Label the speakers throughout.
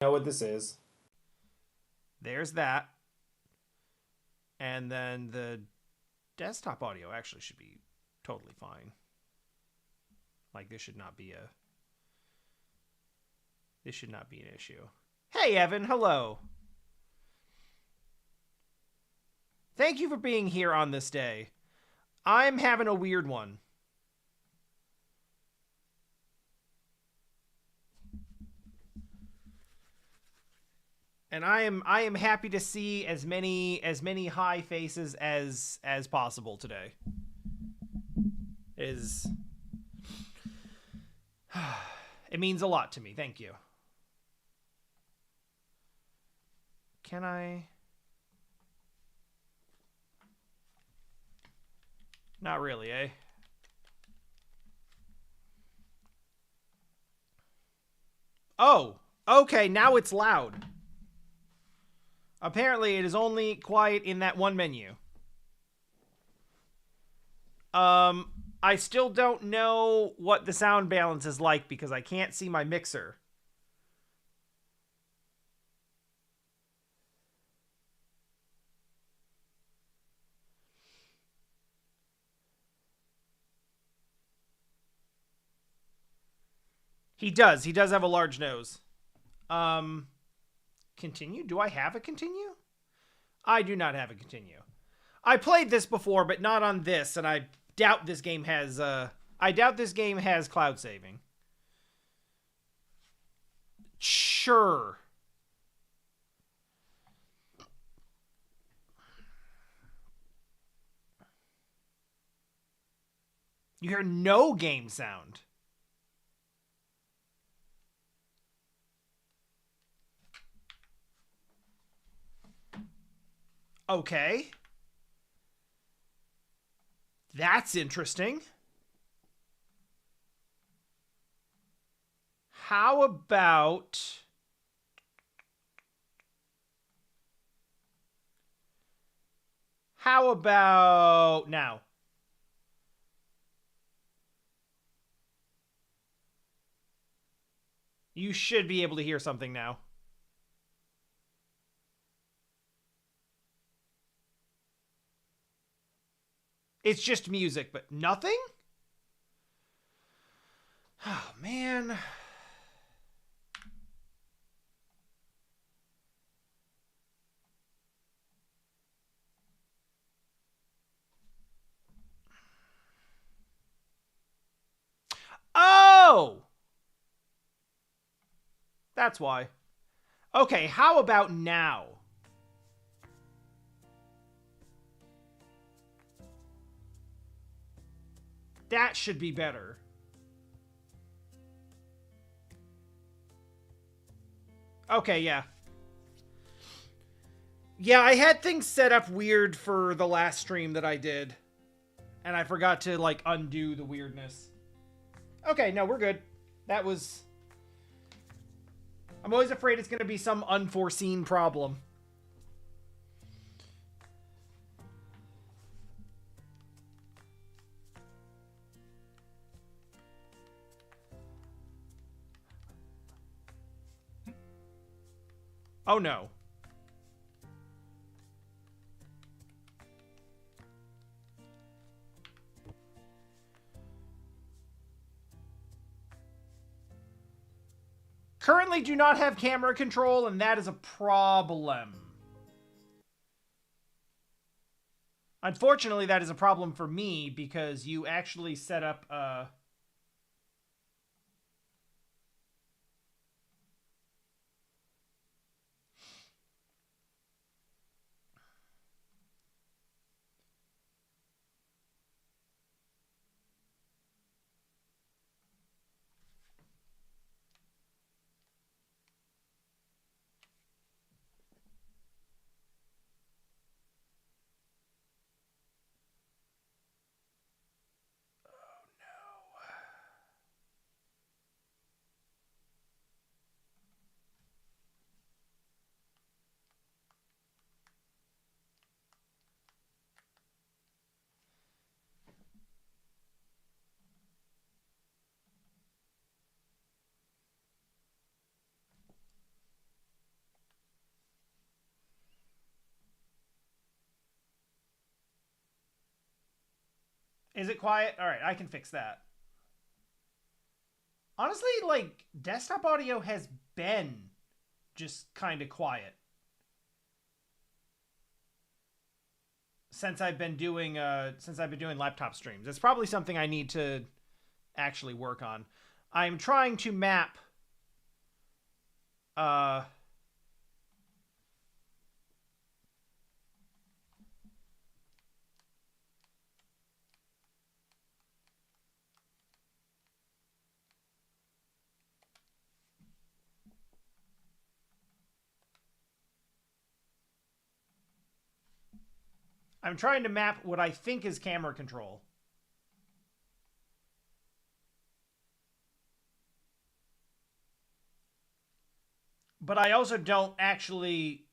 Speaker 1: Know what this is.
Speaker 2: There's that. And then the desktop audio actually should be totally fine. Like this should not be an issue. Hey Evan, hello. Thank you for being here on this day. I'm having a weird one. And I am happy to see as many high faces as possible today. Is It means a lot to me. Thank you. Can I? Not really, eh? Oh, okay, now it's loud. Apparently, it is only quiet in that one menu. Um, I still don't know what the sound balance is like because I can't see my mixer. He does. He does have a large nose. Um, Continue? Do I have a continue? I do not have a continue. I played this before, but not on this, and I doubt this game has cloud saving. Sure. You hear no game sound. Okay. That's interesting. How about... How about now? You should be able to hear something now. It's just music, but nothing? Oh, man. Oh! That's why. Okay, how about now? That should be better. Okay, yeah. Yeah, I had things set up weird for the last stream that I did. And I forgot to, like, undo the weirdness. Okay, no, we're good. That was... I'm always afraid it's going to be some unforeseen problem. Oh, no. Currently do not have camera control, and that is a problem. Unfortunately, that is a problem for me because you actually set up Is it quiet? All right, I can fix that. Honestly, like, desktop audio has been just kind of quiet since I've been doing laptop streams. It's probably something I need to actually work on. I'm trying to map uh I'm trying to map what I think is camera control. But I also don't actually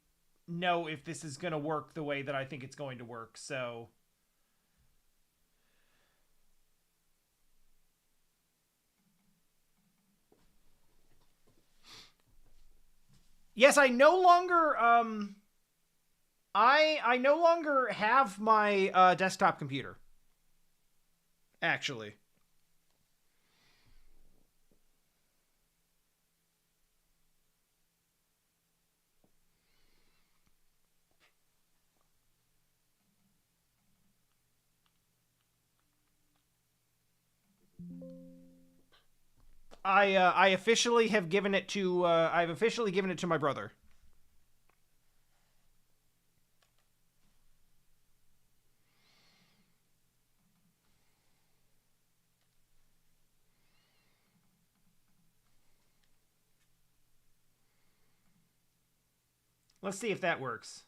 Speaker 2: know if this is going to work the way that I think it's going to work. So yes, I no longer I no longer have my desktop computer. Actually. I officially have given it to I've officially given it to my brother. Let's see if that works.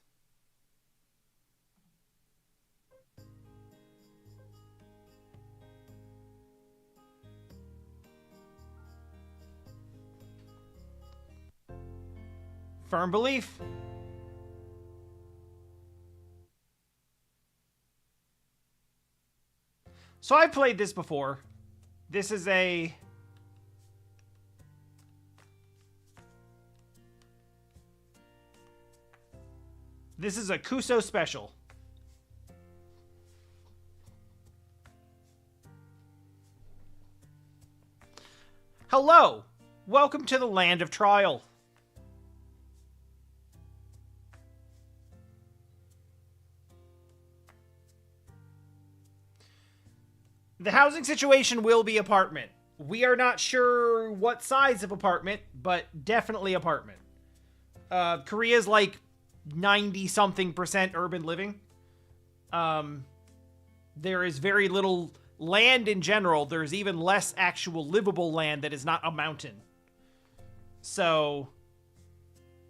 Speaker 2: Firm belief. So I've played this before. This is a Kuso special. Hello. Welcome to the land of trial. The housing situation will be apartment. We are not sure what size of apartment, but definitely apartment. Korea's like 90-something% urban living. There is very little land in general. There's even less actual livable land that is not a mountain. So,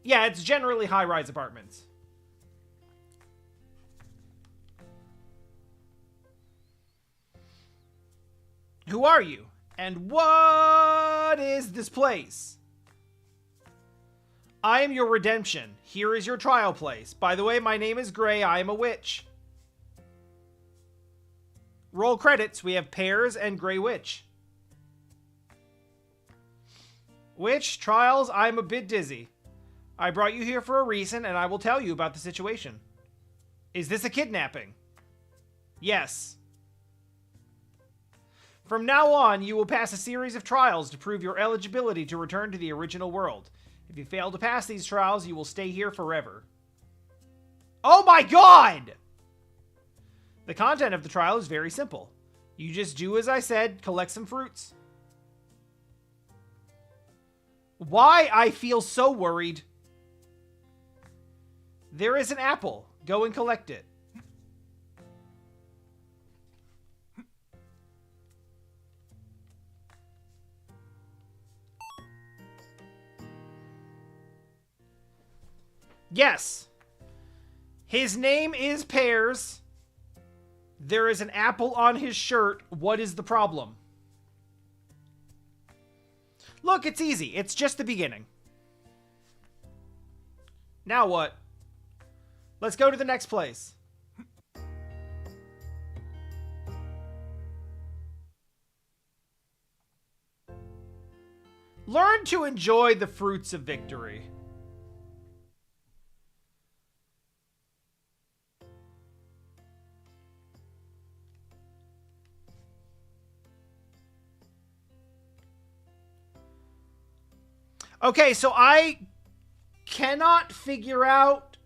Speaker 2: yeah, it's generally high-rise apartments. Who are you? And what is this place? I am your redemption. Here is your trial place. By the way, my name is Gray. I am a witch. Roll credits. We have Pears and Gray Witch. Witch, trials, I'm a bit dizzy. I brought you here for a reason, and I will tell you about the situation. Is this a kidnapping? Yes. From now on, you will pass a series of trials to prove your eligibility to return to the original world. If you fail to pass these trials, you will stay here forever. Oh my god! The content of the trial is very simple. You just do as I said, collect some fruits. Why I feel so worried. There is an apple. Go and collect it. Yes. His name is Pears. There is an apple on his shirt. What is the problem? Look, it's easy. It's just the beginning. Now what? Let's go to the next place. Learn to enjoy the fruits of victory. Okay, so I cannot figure out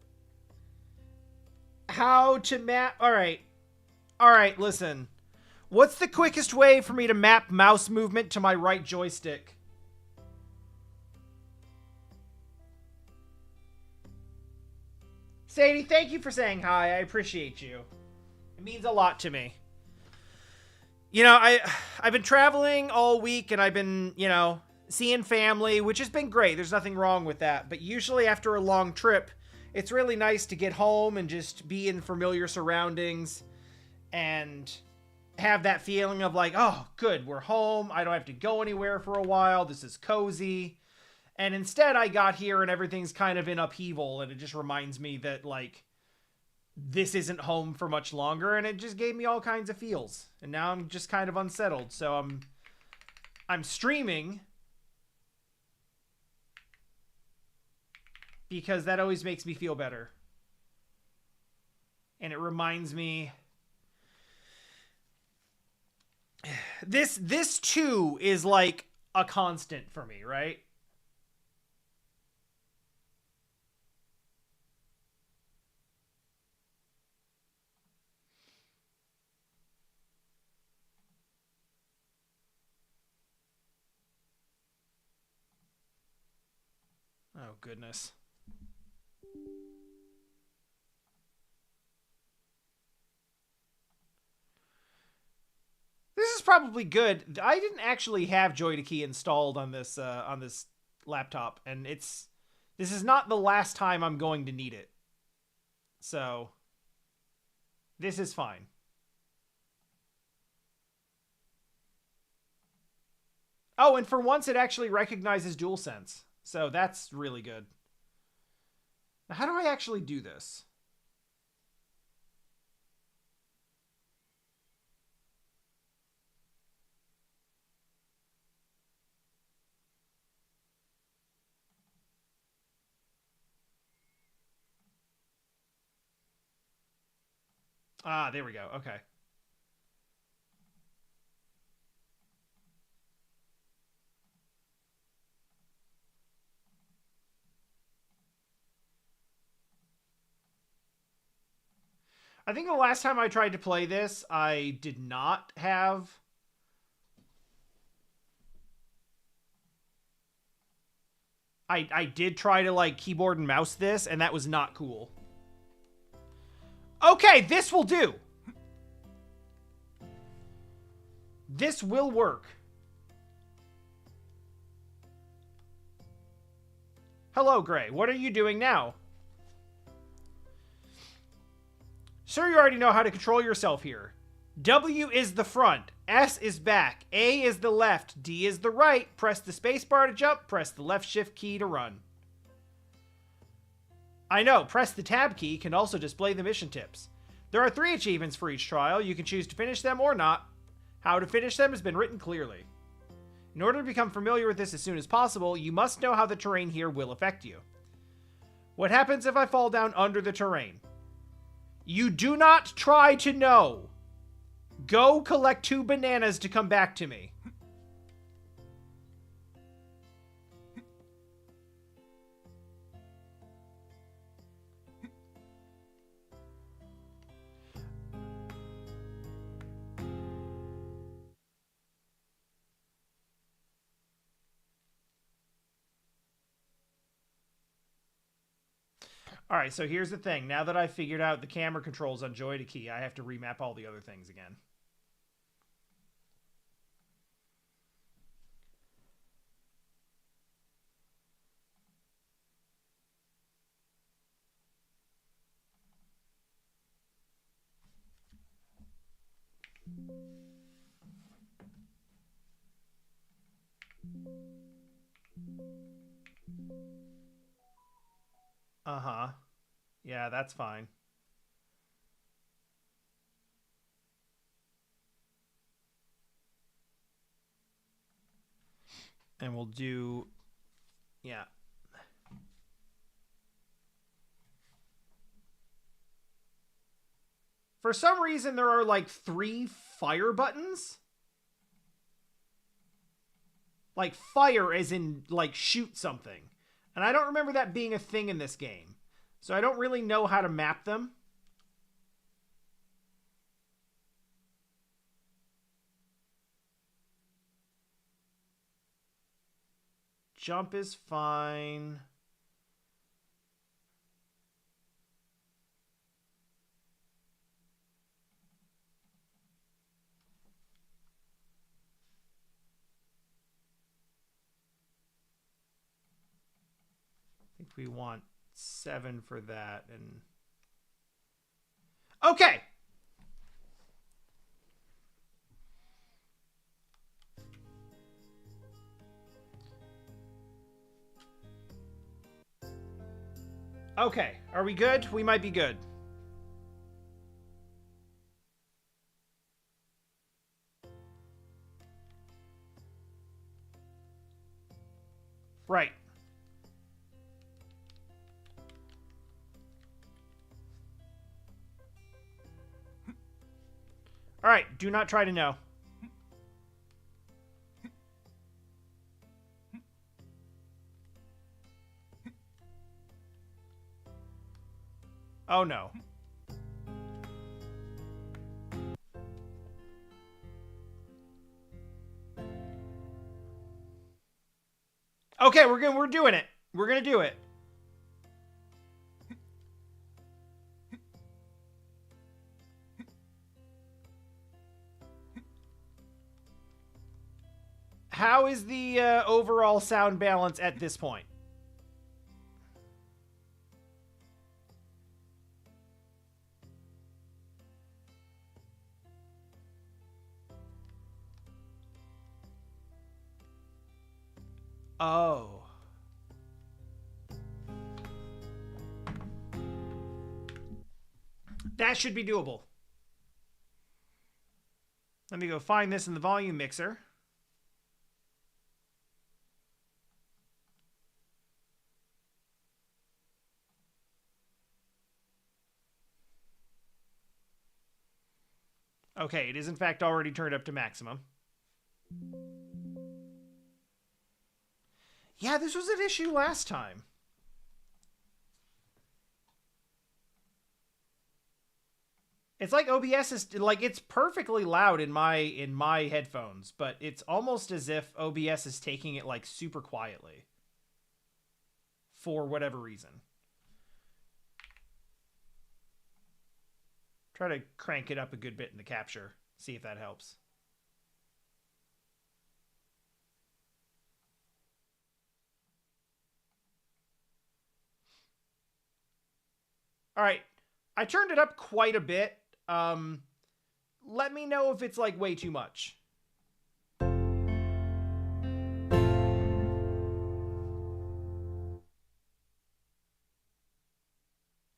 Speaker 2: how to map. All right, listen. What's the quickest way for me to map mouse movement to my right joystick? Sadie, thank you for saying hi. I appreciate you. It means a lot to me. You know, I've been traveling all week and I've been, seeing family, which has been great. There's nothing wrong with that. But usually after a long trip, it's really nice to get home and just be in familiar surroundings and have that feeling of like, oh, good, we're home. I don't have to go anywhere for a while. This is cozy. And instead I got here and everything's kind of in upheaval, and it just reminds me that, like, this isn't home for much longer, and it just gave me all kinds of feels. And now I'm just kind of unsettled. So I'm streaming because that always makes me feel better. And it reminds me this too is like a constant for me, right? Oh goodness. This is probably good. I didn't actually have Joy to Key installed on this laptop, and this is not the last time I'm going to need it. So this is fine. Oh, and for once it actually recognizes DualSense. So that's really good. Now, how do I actually do this? Ah, there we go. Okay. I think the last time I tried to play this, I did not have... I did try to, like, keyboard and mouse this, and that was not cool. Okay, this will do. This will work. Hello, Gray. What are you doing now? Sure, you already know how to control yourself here. W is the front, S is back, A is the left, D is the right. Press the spacebar to jump, press the left shift key to run. I know, press the tab key can also display the mission tips. There are 3 achievements for each trial. You can choose to finish them or not. How to finish them has been written clearly. In order to become familiar with this as soon as possible, you must know how the terrain here will affect you. What happens if I fall down under the terrain? You do not try to know. Go collect 2 bananas to come back to me. All right, so here's the thing. Now that I've figured out the camera controls on Joy to Key, I have to remap all the other things again. Uh-huh. Yeah, that's fine. And we'll do... Yeah. For some reason, there are like 3 fire buttons. Like fire as in like shoot something. And I don't remember that being a thing in this game. So I don't really know how to map them. Jump is fine. I think we want 7 for that. And okay. Okay, are we good? We might be good. Right. All right, do not try to know. Oh no. Okay, we're doing it. We're gonna do it. How is the overall sound balance at this point? Oh. That should be doable. Let me go find this in the volume mixer. Okay, it is in fact already turned up to maximum. Yeah, this was an issue last time. It's like OBS is like it's perfectly loud in my headphones, but it's almost as if OBS is taking it like super quietly. For whatever reason. Try to crank it up a good bit in the capture. See if that helps. All right. I turned it up quite a bit. Let me know if it's like way too much.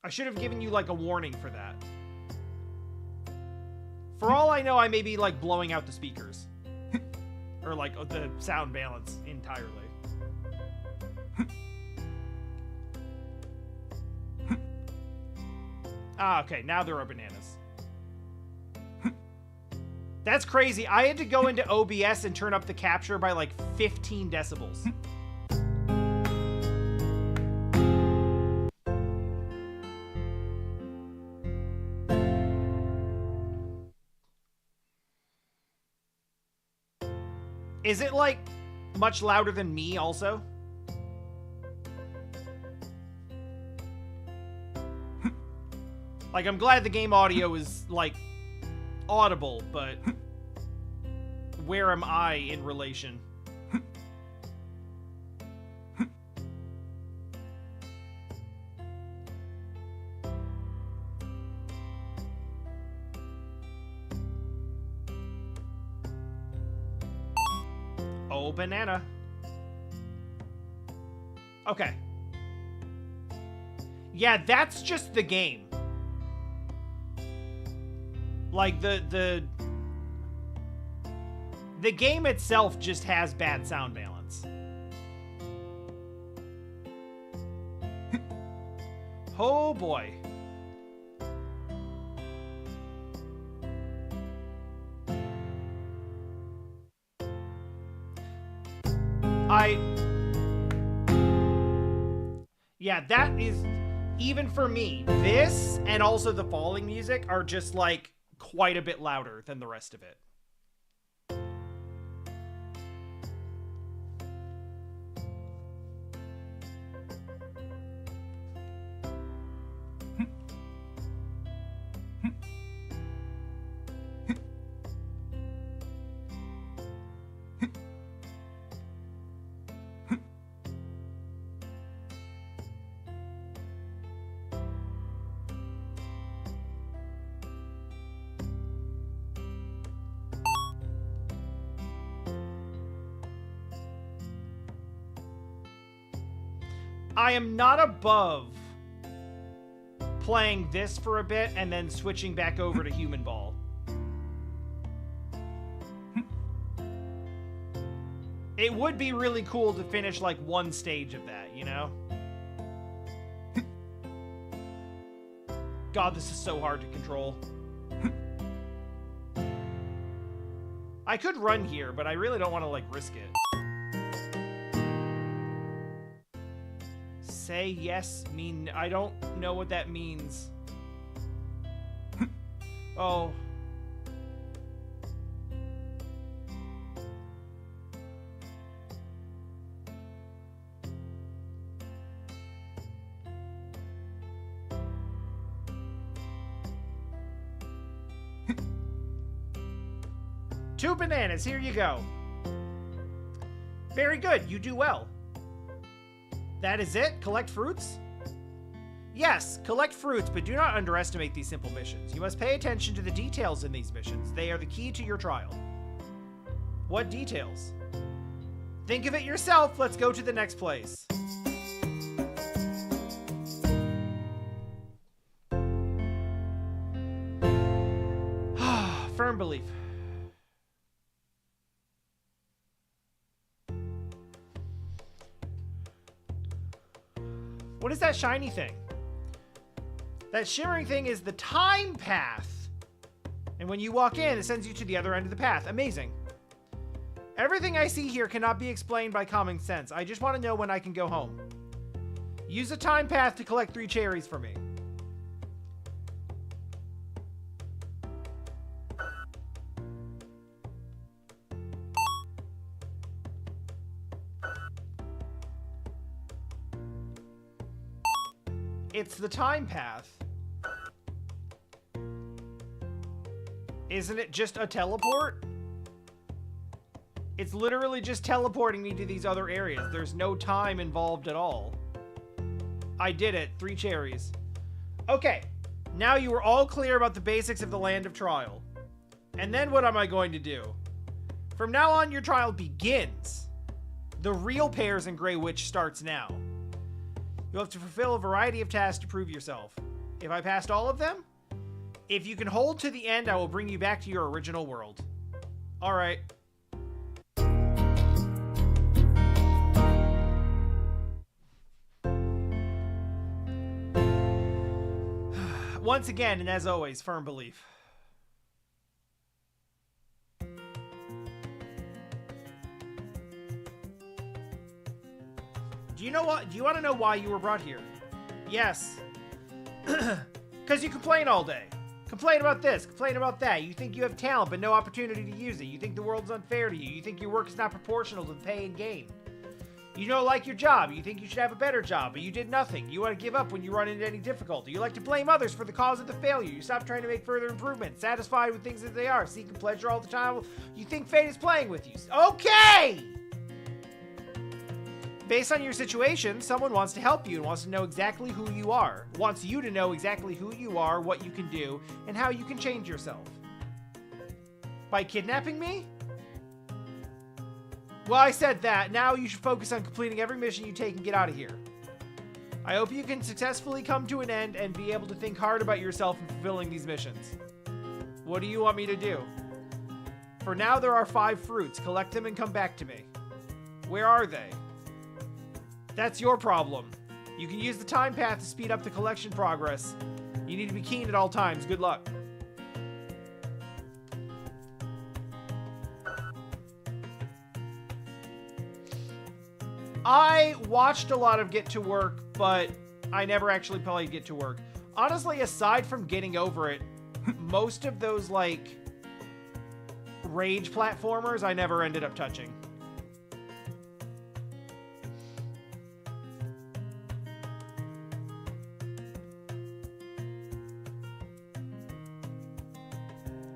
Speaker 2: I should have given you like a warning for that. For all I know, I may be like blowing out the speakers. Or like the sound balance entirely. Ah, okay, now there are bananas. That's crazy. I had to go into OBS and turn up the capture by like 15 decibels. Is it like much louder than me also? Like, I'm glad the game audio is like audible, but where am I in relation? Oh, banana. Okay. Yeah, that's just the game. Like, the game itself just has bad sound balance. Oh, boy. Yeah, that is, even for me, this and also the falling music are just like quite a bit louder than the rest of it. I am not above playing this for a bit and then switching back over to Human Ball. It would be really cool to finish like one stage of that, you know? God, this is so hard to control. I could run here, but I really don't want to like risk it. Say yes, mean... I don't know what that means. Oh. Two bananas, here you go. Very good, you do well. That is it? Collect fruits? Yes, collect fruits, but do not underestimate these simple missions. You must pay attention to the details in these missions. They are the key to your trial. What details? Think of it yourself. Let's go to the next place. Firm belief. What is that shiny thing? That shimmering thing is the time path. And when you walk in, it sends you to the other end of the path. Amazing. Everything I see here cannot be explained by common sense. I just want to know when I can go home. Use the time path to collect 3 cherries for me. It's the time path. Isn't it just a teleport? It's literally just teleporting me to these other areas. There's no time involved at all. I did it. 3 cherries. Okay. Now you are all clear about the basics of the Land of Trial. And then what am I going to do? From now on, your trial begins. The real Pears and Grey Witch starts now. You'll have to fulfill a variety of tasks to prove yourself. If I passed all of them, if you can hold to the end, I will bring you back to your original world. All right. Once again, and as always, firm belief. Do you know what? Do you want to know why you were brought here? Yes. Because you complain all day. Complain about this, complain about that. You think you have talent but no opportunity to use it. You think the world's unfair to you. You think your work is not proportional to the pay and gain. You don't like your job. You think you should have a better job, but you did nothing. You want to give up when you run into any difficulty. You like to blame others for the cause of the failure. You stop trying to make further improvements. Satisfied with things as they are. Seeking pleasure all the time. You think fate is playing with you. Okay! Based on your situation, someone wants to help you and wants to know exactly who you are. Wants you to know exactly who you are, what you can do, and how you can change yourself. By kidnapping me? Well, I said that. Now you should focus on completing every mission you take and get out of here. I hope you can successfully come to an end and be able to think hard about yourself in fulfilling these missions. What do you want me to do? For now, there are 5 fruits. Collect them and come back to me. Where are they? That's your problem. You can use the time path to speed up the collection progress. You need to be keen at all times. Good luck. I watched a lot of Get to Work, but I never actually played Get to Work. Honestly, aside from getting over it, most of those, like, rage platformers I never ended up touching.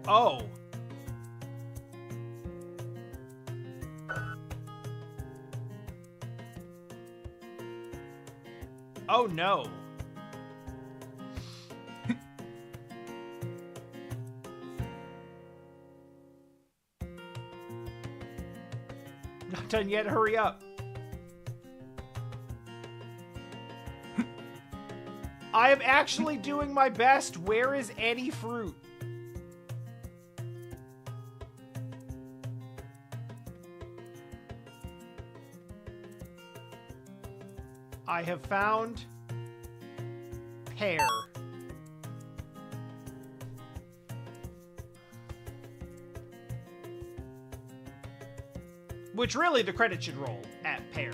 Speaker 2: Oh. Oh no. Not done yet, hurry up. I am actually doing my best. Where is any fruit? I have found pear. Which really the credit should roll at pear.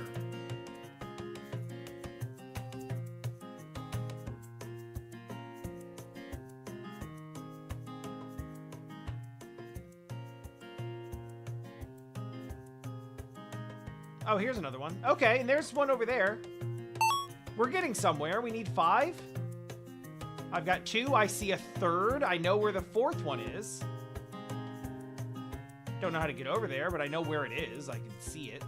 Speaker 2: Oh, here's another one. Okay, and there's one over there. We're getting somewhere. We need 5. I've got 2. I see a 3rd. I know where the 4th one is. Don't know how to get over there, but I know where it is. I can see it.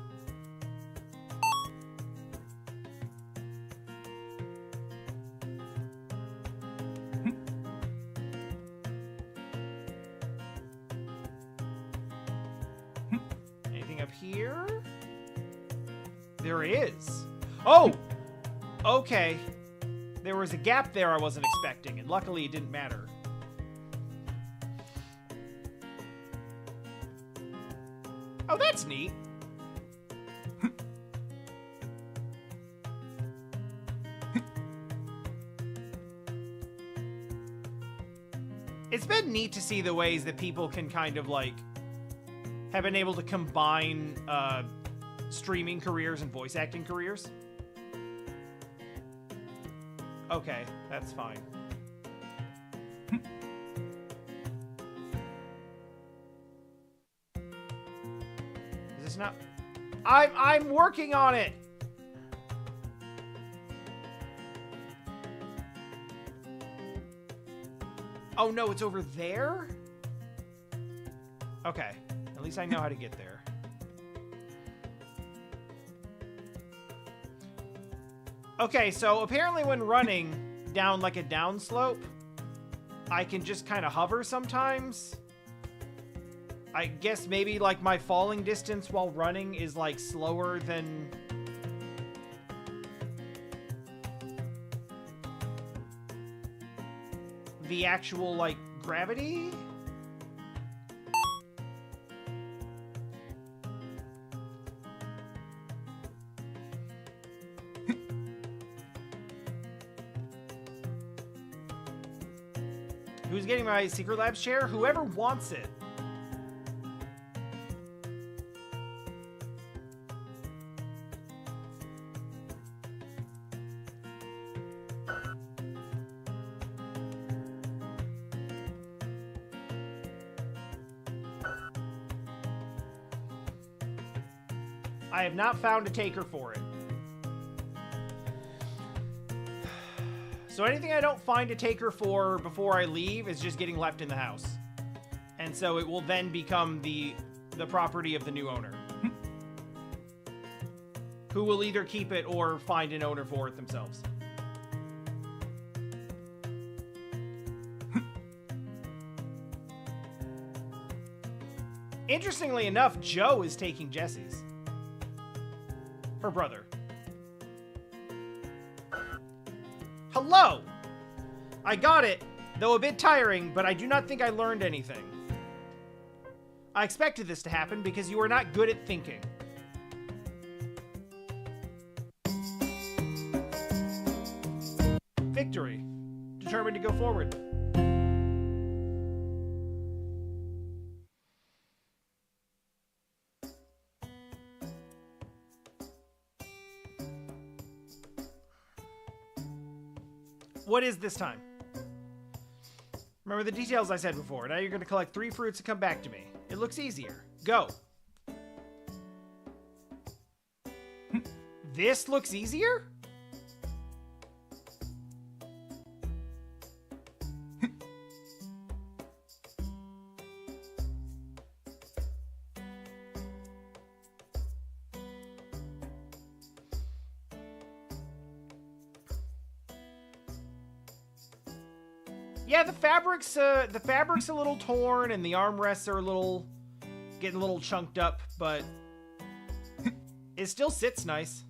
Speaker 2: Anything up here? There is. Oh! Okay. There was a gap there I wasn't expecting, and luckily it didn't matter. Oh, that's neat. It's been neat to see the ways that people can kind of, like, have been able to combine streaming careers and voice acting careers. Okay, that's fine. Is this not... I'm working on it! Oh no, it's over there? Okay, at least I know how to get there. Okay, so apparently when running down like a downslope, I can just kind of hover sometimes. I guess maybe like my falling distance while running is like slower than... the actual like gravity? Who's getting my Secret Labs chair? Whoever wants it. I have not found a taker for it. So anything I don't find a taker for before I leave is just getting left in the house. And so it will then become the property of the new owner. Who will either keep it or find an owner for it themselves. Interestingly enough, Joe is taking Jesse's. Her brother. Hello! I got it, though a bit tiring, but I do not think I learned anything. I expected this to happen because you are not good at thinking. Victory. Determined to go forward. What is this time? Remember the details I said before. Now you're going to collect 3 fruits and come back to me. It looks easier. Go. This looks easier? Yeah, the fabric's a little torn and the armrests are getting a little chunked up, but it still sits nice.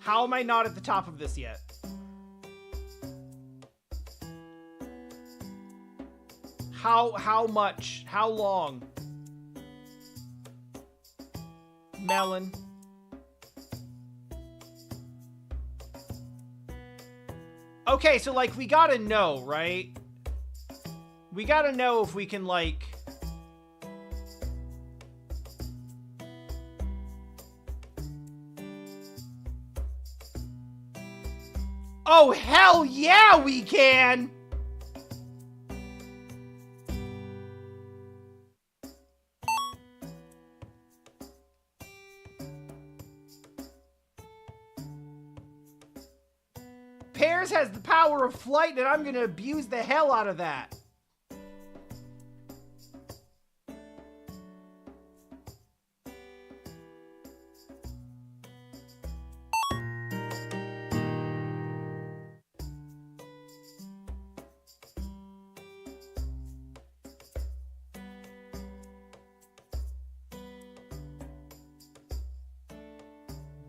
Speaker 2: How am I not at the top of this yet? How much? How long? Melon. Okay, so like we gotta know, right? We gotta know if we can like... Oh, hell yeah, we can! Pears has the power of flight, and I'm gonna abuse the hell out of that.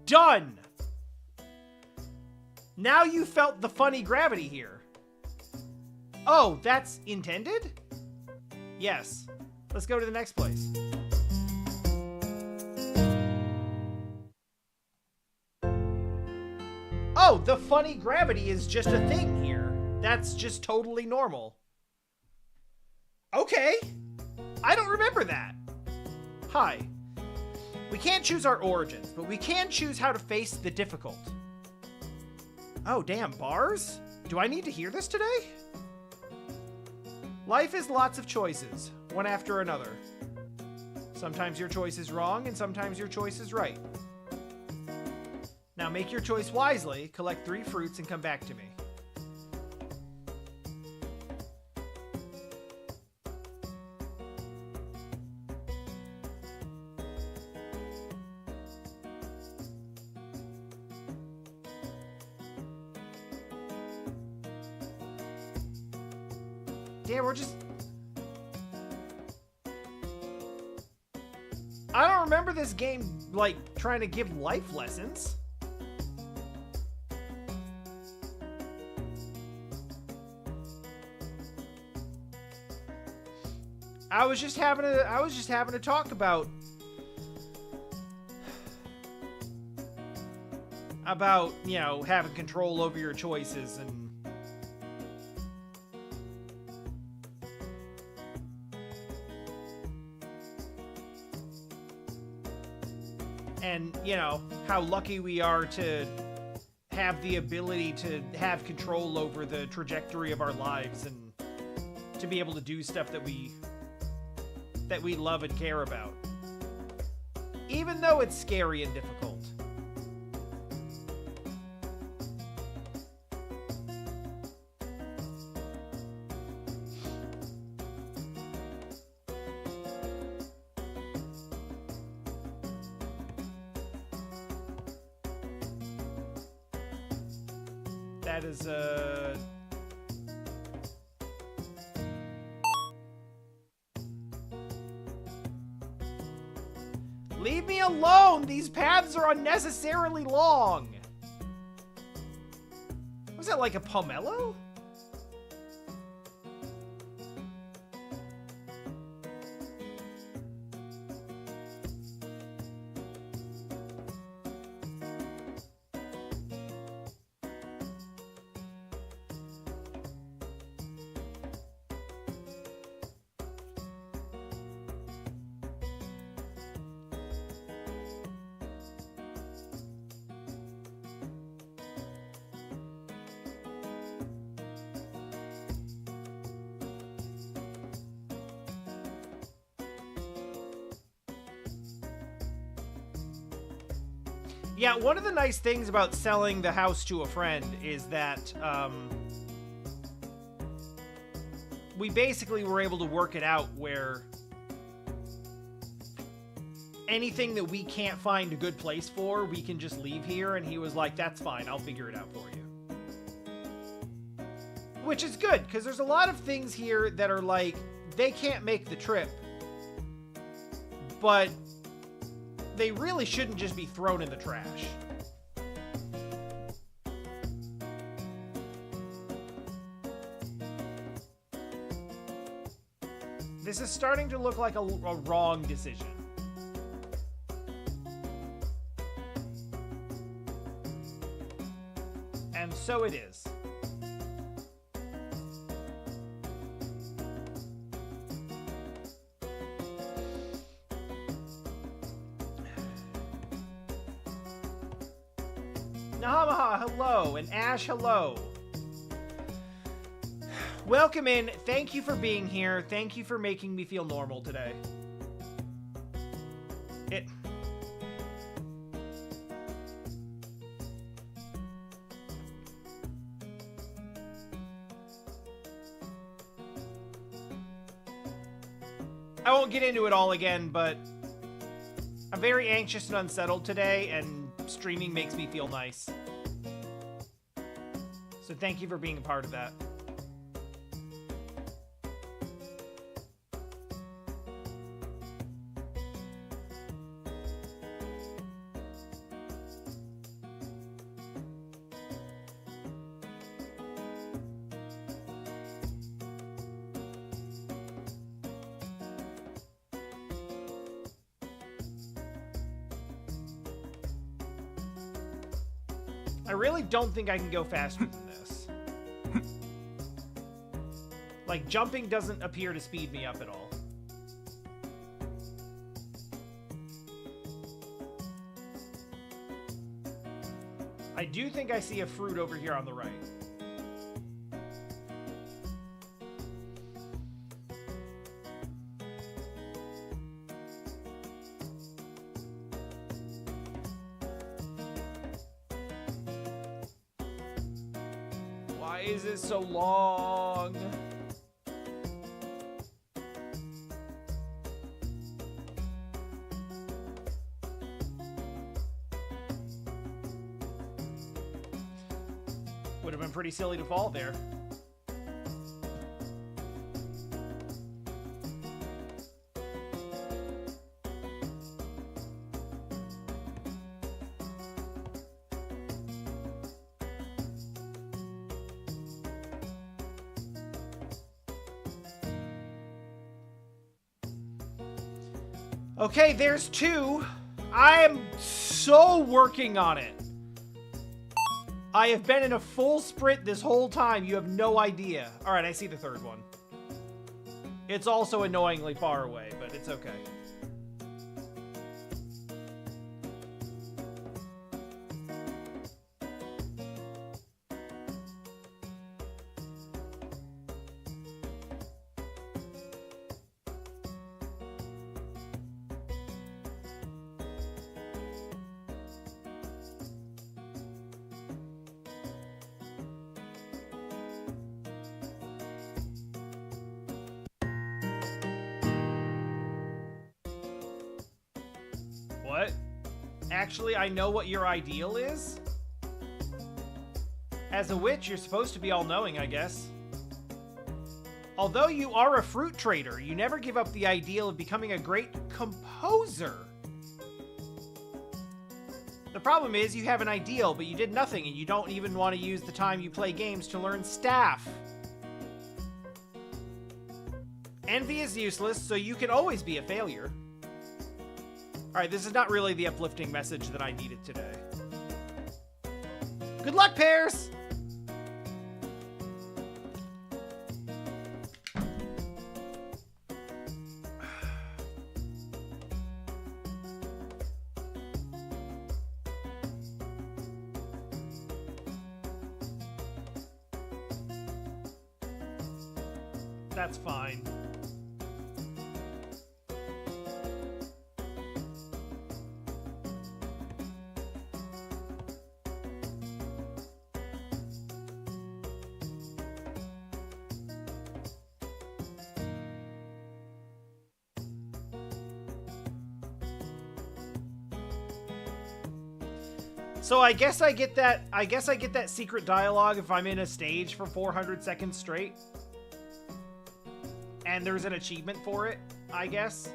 Speaker 2: Done! Now you felt the funny gravity here. Oh, that's intended? Yes. Let's go to the next place. Oh, the funny gravity is just a thing here. That's just totally normal. Okay. I don't remember that. Hi. We can't choose our origins, but we can choose how to face the difficult. Oh, damn, bars? Do I need to hear this today? Life is lots of choices, one after another. Sometimes your choice is wrong, and sometimes your choice is right. Now make your choice wisely, collect 3 fruits, and come back to me. Yeah, we're just... I don't remember this game, like, trying to give life lessons. I was just having a talk about you know, having control over your choices and you know, how lucky we are to have the ability to have control over the trajectory of our lives and to be able to do stuff that we love and care about. Even though it's scary and difficult. That is Leave me alone! These paths are unnecessarily long! that like a pomelo? Yeah, one of the nice things about selling the house to a friend is that we basically were able to work it out where anything that we can't find a good place for, we can just leave here, and he was like, that's fine, I'll figure it out for you. Which is good, because there's a lot of things here that are like, they can't make the trip, but they really shouldn't just be thrown in the trash. This is starting to look like a wrong decision. And so it is. Nahamaha, hello, and Ash, hello. Welcome in. Thank you for being here. Thank you for making me feel normal today. I won't get into it all again, but I'm very anxious and unsettled today, and streaming makes me feel nice. So thank you for being a part of that. I really don't think I can go faster than this. Like, jumping doesn't appear to speed me up at all. I do think I see a fruit over here on the right. Why is it so long? Would have been pretty silly to fall there. Okay, there's two. I am so working on it. I have been in a full sprint this whole time. You have no idea. All right, I see the third one. It's also annoyingly far away, but it's okay. What? Actually, I know what your ideal is. As a witch, you're supposed to be all-knowing, I guess. Although you are a fruit trader, you never give up the ideal of becoming a great composer. The problem is you have an ideal, but you did nothing, and you don't even want to use the time you play games to learn staff. Envy is useless, so you can always be a failure. Alright, this is not really the uplifting message that I needed today. Good luck, Pears! That's fine. So I guess I get that secret dialogue if I'm in a stage for 400 seconds straight. And there's an achievement for it, I guess.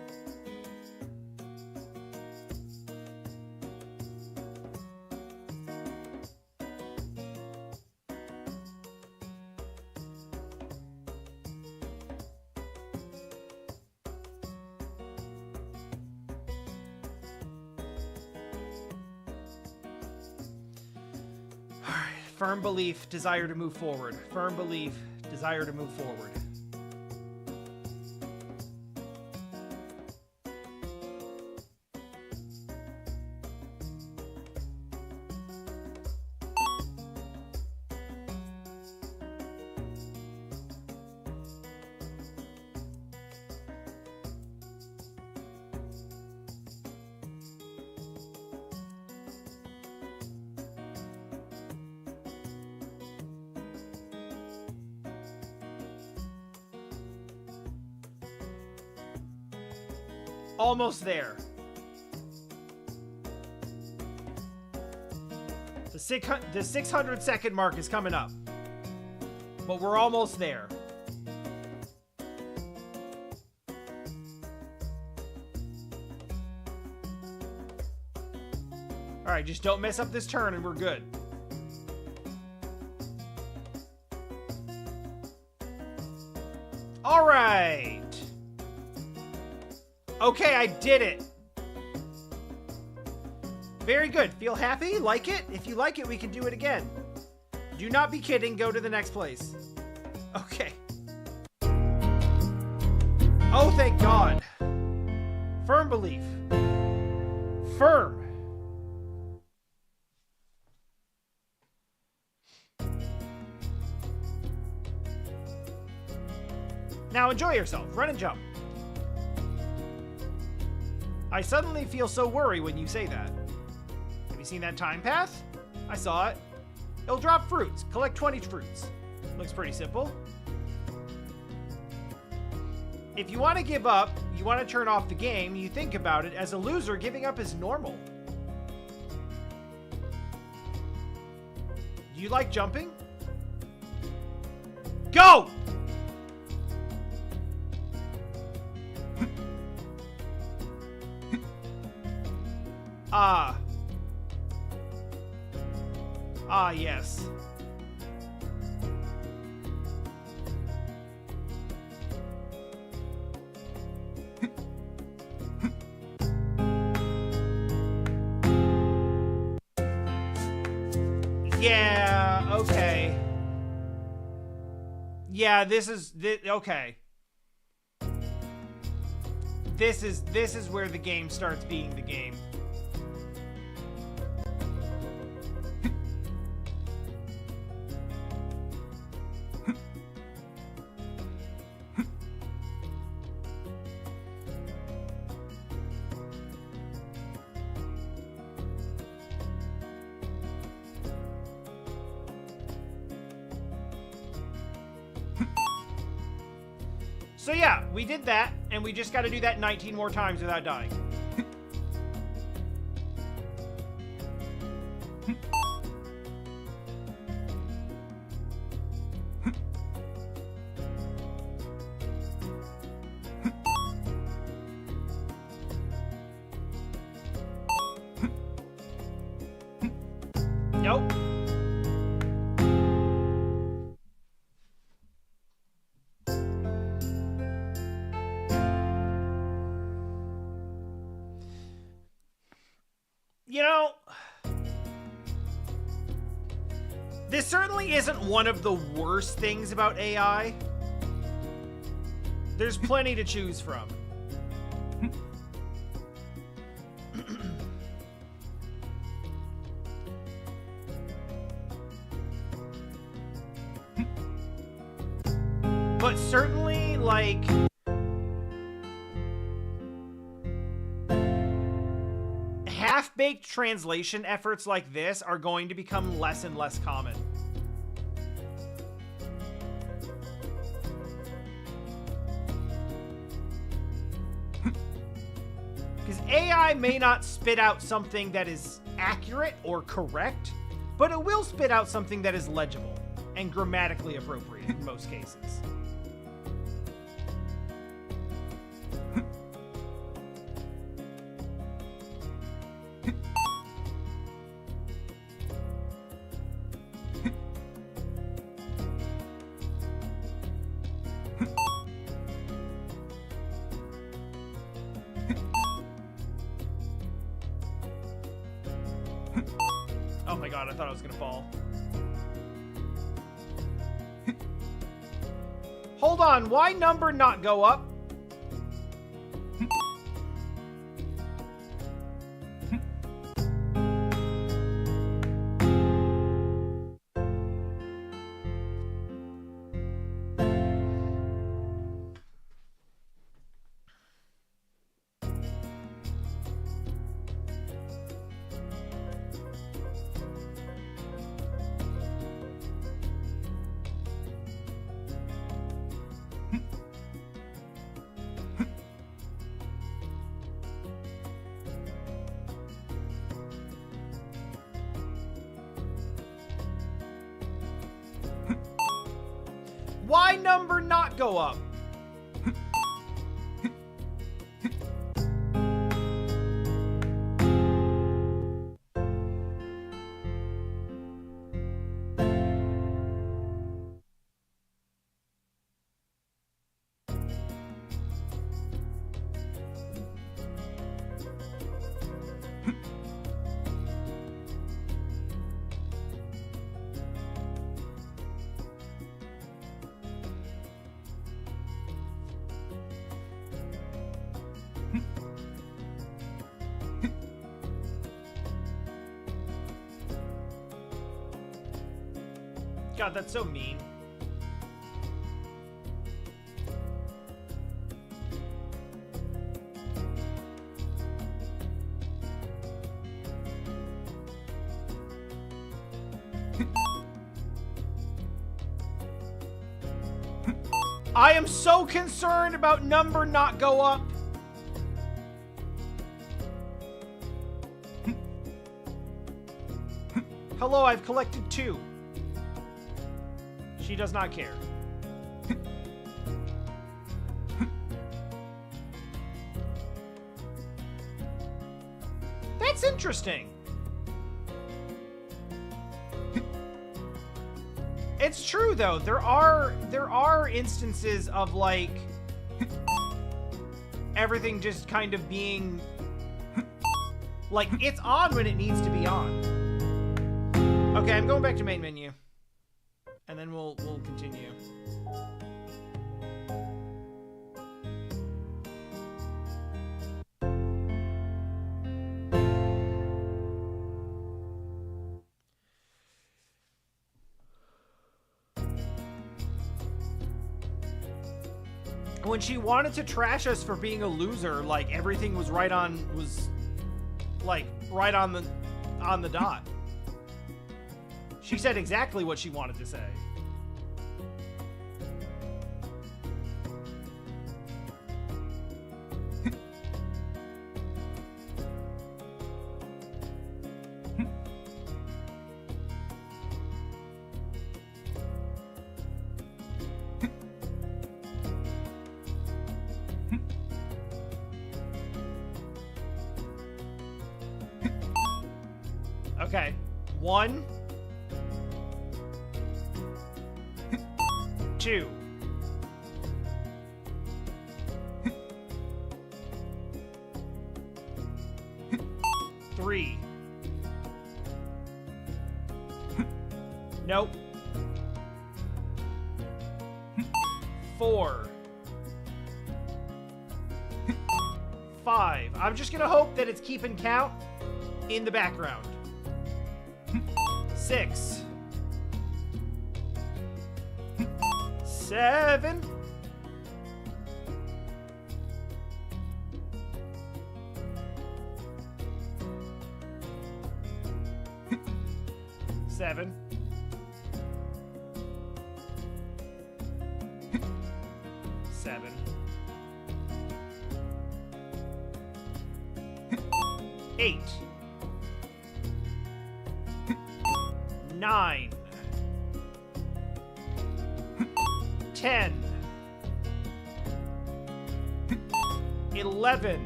Speaker 2: Firm belief, desire to move forward. Firm belief, desire to move forward. Almost there. The 600 second mark is coming up. But we're almost there. Alright, just don't mess up this turn and we're good. Alright. Okay, I did it. Very good. Feel happy? Like it? If you like it, we can do it again. Do not be kidding. Go to the next place. Okay. Oh, thank God. Firm belief. Firm. Now enjoy yourself. Run and jump. I suddenly feel so worried when you say that. Have you seen that time path? I saw it. It'll drop fruits. Collect 20 fruits. Looks pretty simple. If you want to give up, you want to turn off the game, you think about it as a loser, giving up is normal. Do you like jumping? Go! Yes. Yeah, okay. Yeah, this is okay. This is where the game starts being the game. So yeah, we did that, and we just got to do that 19 more times without dying. Well, this certainly isn't one of the worst things about AI. There's plenty to choose from. But certainly, like, half-baked translation efforts like this are going to become less and less common. Because AI may not spit out something that is accurate or correct, but it will spit out something that is legible and grammatically appropriate in most cases. Oh my god, I thought I was gonna fall. Hold on, why number not go up? Why number not go up? God, that's so mean. I am so concerned about number not go up. Hello, I've collected 2. She does not care. That's interesting. It's true though. There are instances of like everything just kind of being like it's on when it needs to be on. Okay, I'm going back to main menu. And then we'll continue. When she wanted to trash us for being a loser, like everything was right on the dot. She said exactly what she wanted to say. Okay. 1, 2. 3. Nope. 4. 5. I'm just gonna hope that it's keeping count in the background. 6. 7. 7. 7. 8. 9. 10. 11.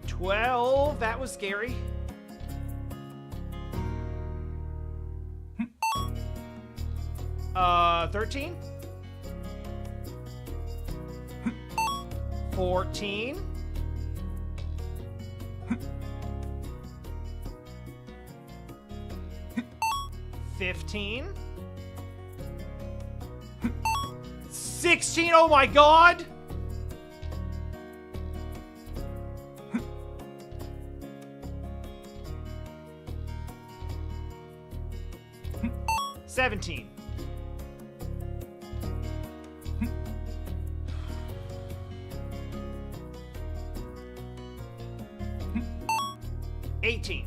Speaker 2: 12. That was scary. 13. 14. 15. 16. Oh my god! 17. 18.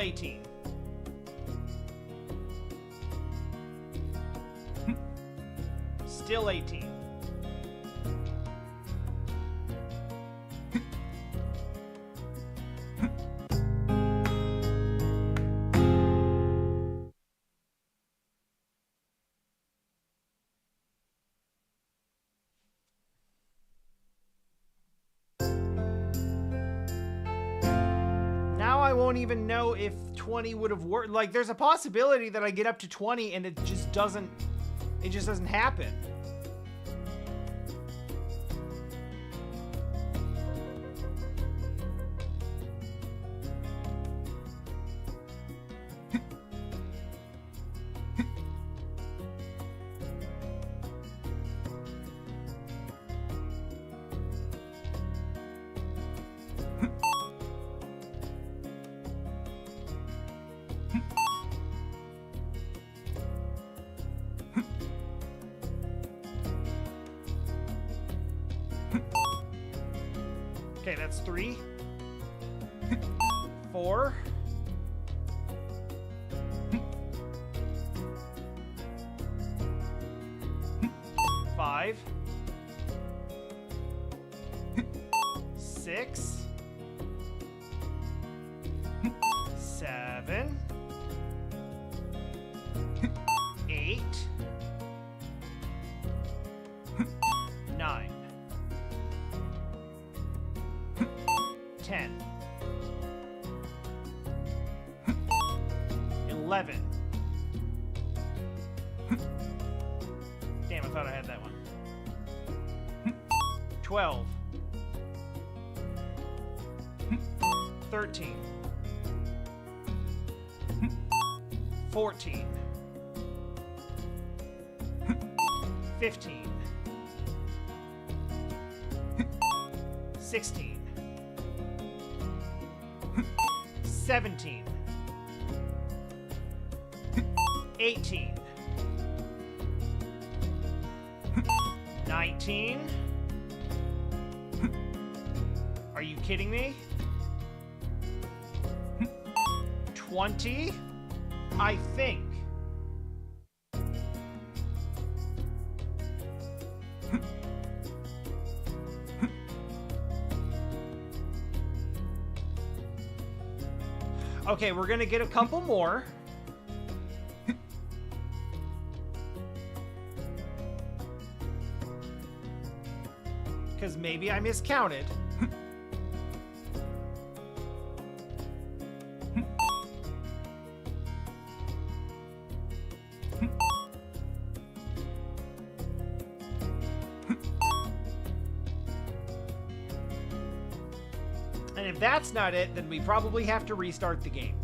Speaker 2: 18. Still 18. I won't even know if 20 would have worked. Like, there's a possibility that I get up to 20 and it just doesn't happen. Okay, that's 3, 4, 5, 6, 7, 8, 9. 10, 11. Damn, I thought I had that one. 12, 13, 14, 15, 16, 17, 18, 19. Are you kidding me? 20, I think. Okay, we're gonna get a couple more. Because maybe I miscounted. that's not it, then we probably have to restart the game.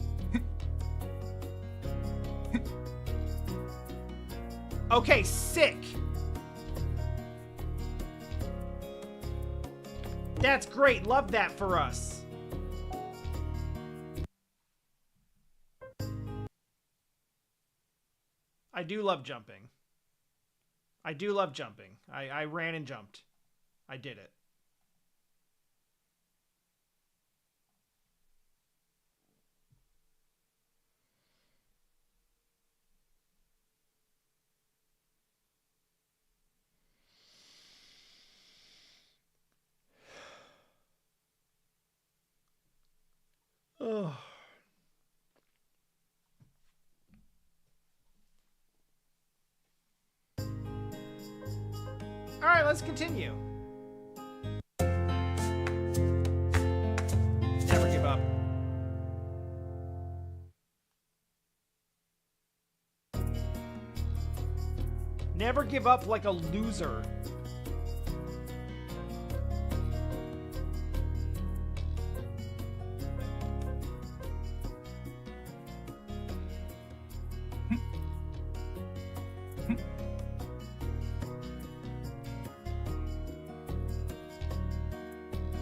Speaker 2: Okay, sick. That's great. Love that for us. I do love jumping. I do love jumping. I ran and jumped. I did it. Oh. All right, let's continue. Never give up. Never give up like a loser.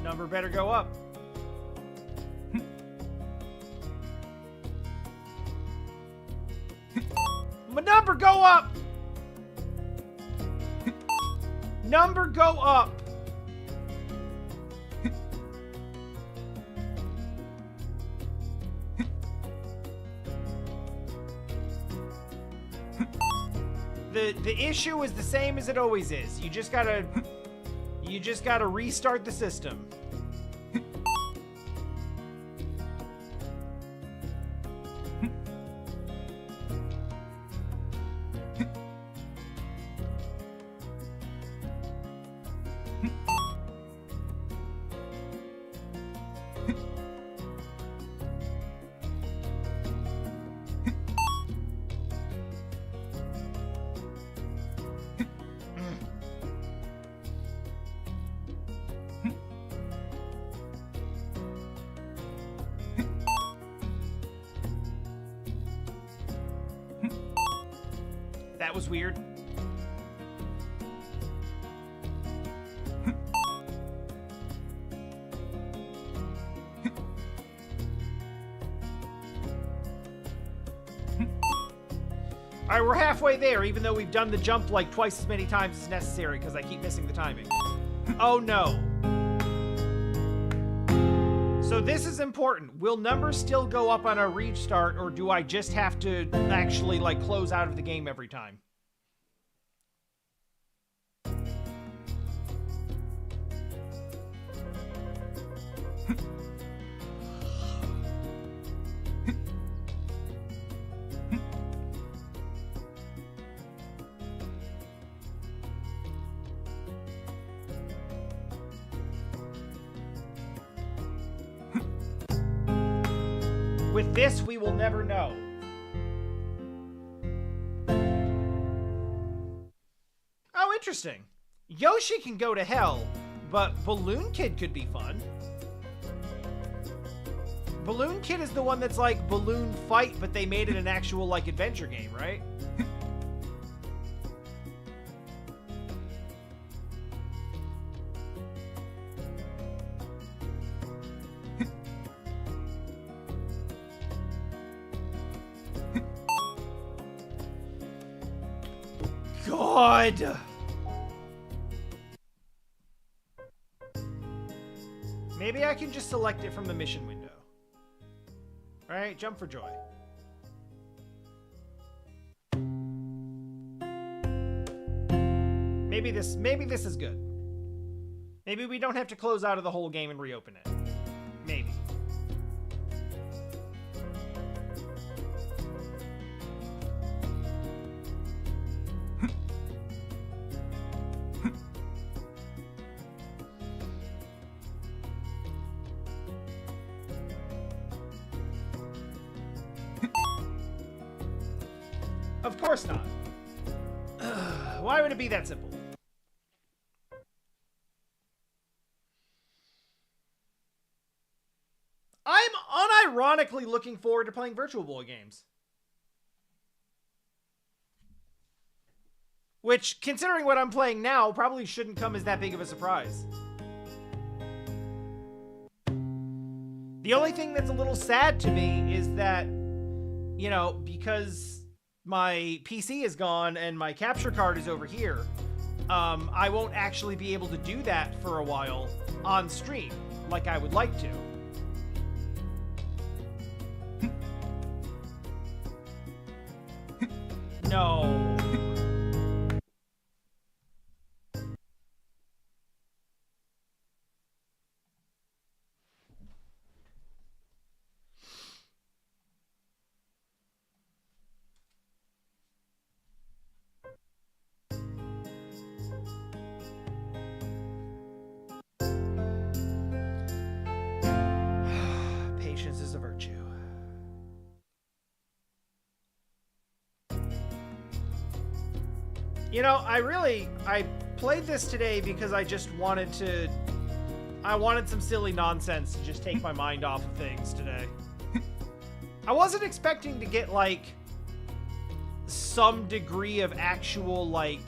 Speaker 2: Number better go up. My number go up. Number go up. The issue is the same as it always is. You just gotta restart the system. That was weird. All right, we're halfway there, even though we've done the jump like twice as many times as necessary because I keep missing the timing. Oh no. So this is important. Will numbers still go up on our restart, or do I just have to actually like close out of the game every time? With this, we will never know. Oh, interesting. Yoshi can go to hell, but Balloon Kid could be fun. Balloon Kid is the one that's like Balloon Fight, but they made it an actual like adventure game, right? God! Maybe I can just select it from the mission window. Alright, jump for joy. Maybe this is good. Maybe we don't have to close out of the whole game and reopen it. Maybe. Of course not. Why would it be that simple? ironically looking forward to playing Virtual Boy games. Which, considering what I'm playing now, probably shouldn't come as that big of a surprise. The only thing that's a little sad to me is that, you know, because my PC is gone and my capture card is over here, I won't actually be able to do that for a while on stream, like I would like to. No. Patience is a virtue. You know, I played this today because I just wanted to... I wanted some silly nonsense to just take my mind off of things today. I wasn't expecting to get, like, some degree of actual, like,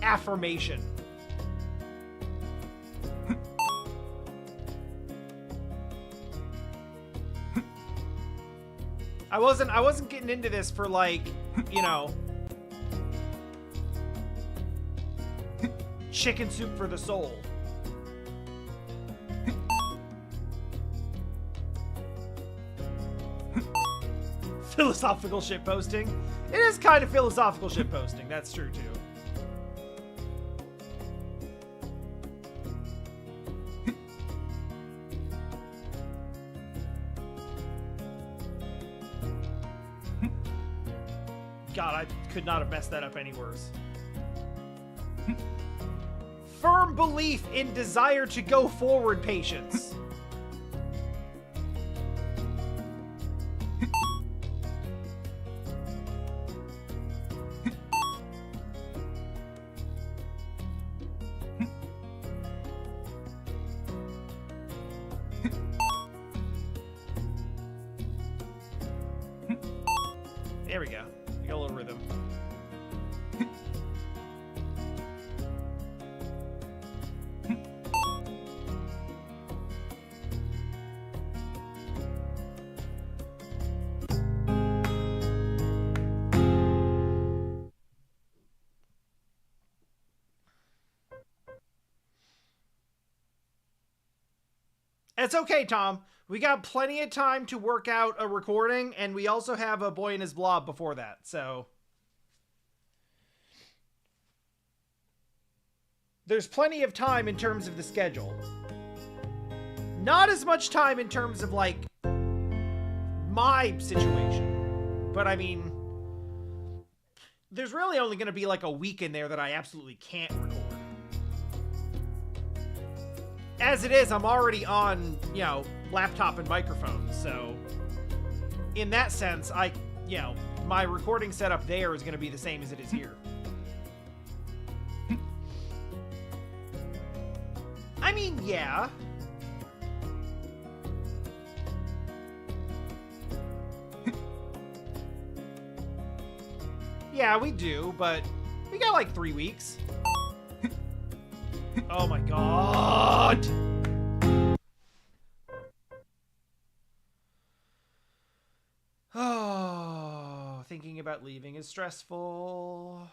Speaker 2: affirmation. I wasn't getting into this for, like, you know, chicken soup for the soul. Philosophical shitposting. It is kind of philosophical shitposting. That's true too. God, I could not have messed that up any worse. Firm belief in desire to go forward, patience. There we go. We got a little rhythm. It's okay, Tom. We got plenty of time to work out a recording, and we also have a Boy and His Blob before that, so... There's plenty of time in terms of the schedule. Not as much time in terms of, like, my situation. But, I mean... There's really only going to be, like, a week in there that I absolutely can't record. As it is, I'm already on, you know, laptop and microphone, so in that sense, you know, my recording setup there is going to be the same as it is here. I mean, yeah. Yeah, we do, but we got like 3 weeks. Oh my god! Oh, thinking about leaving is stressful.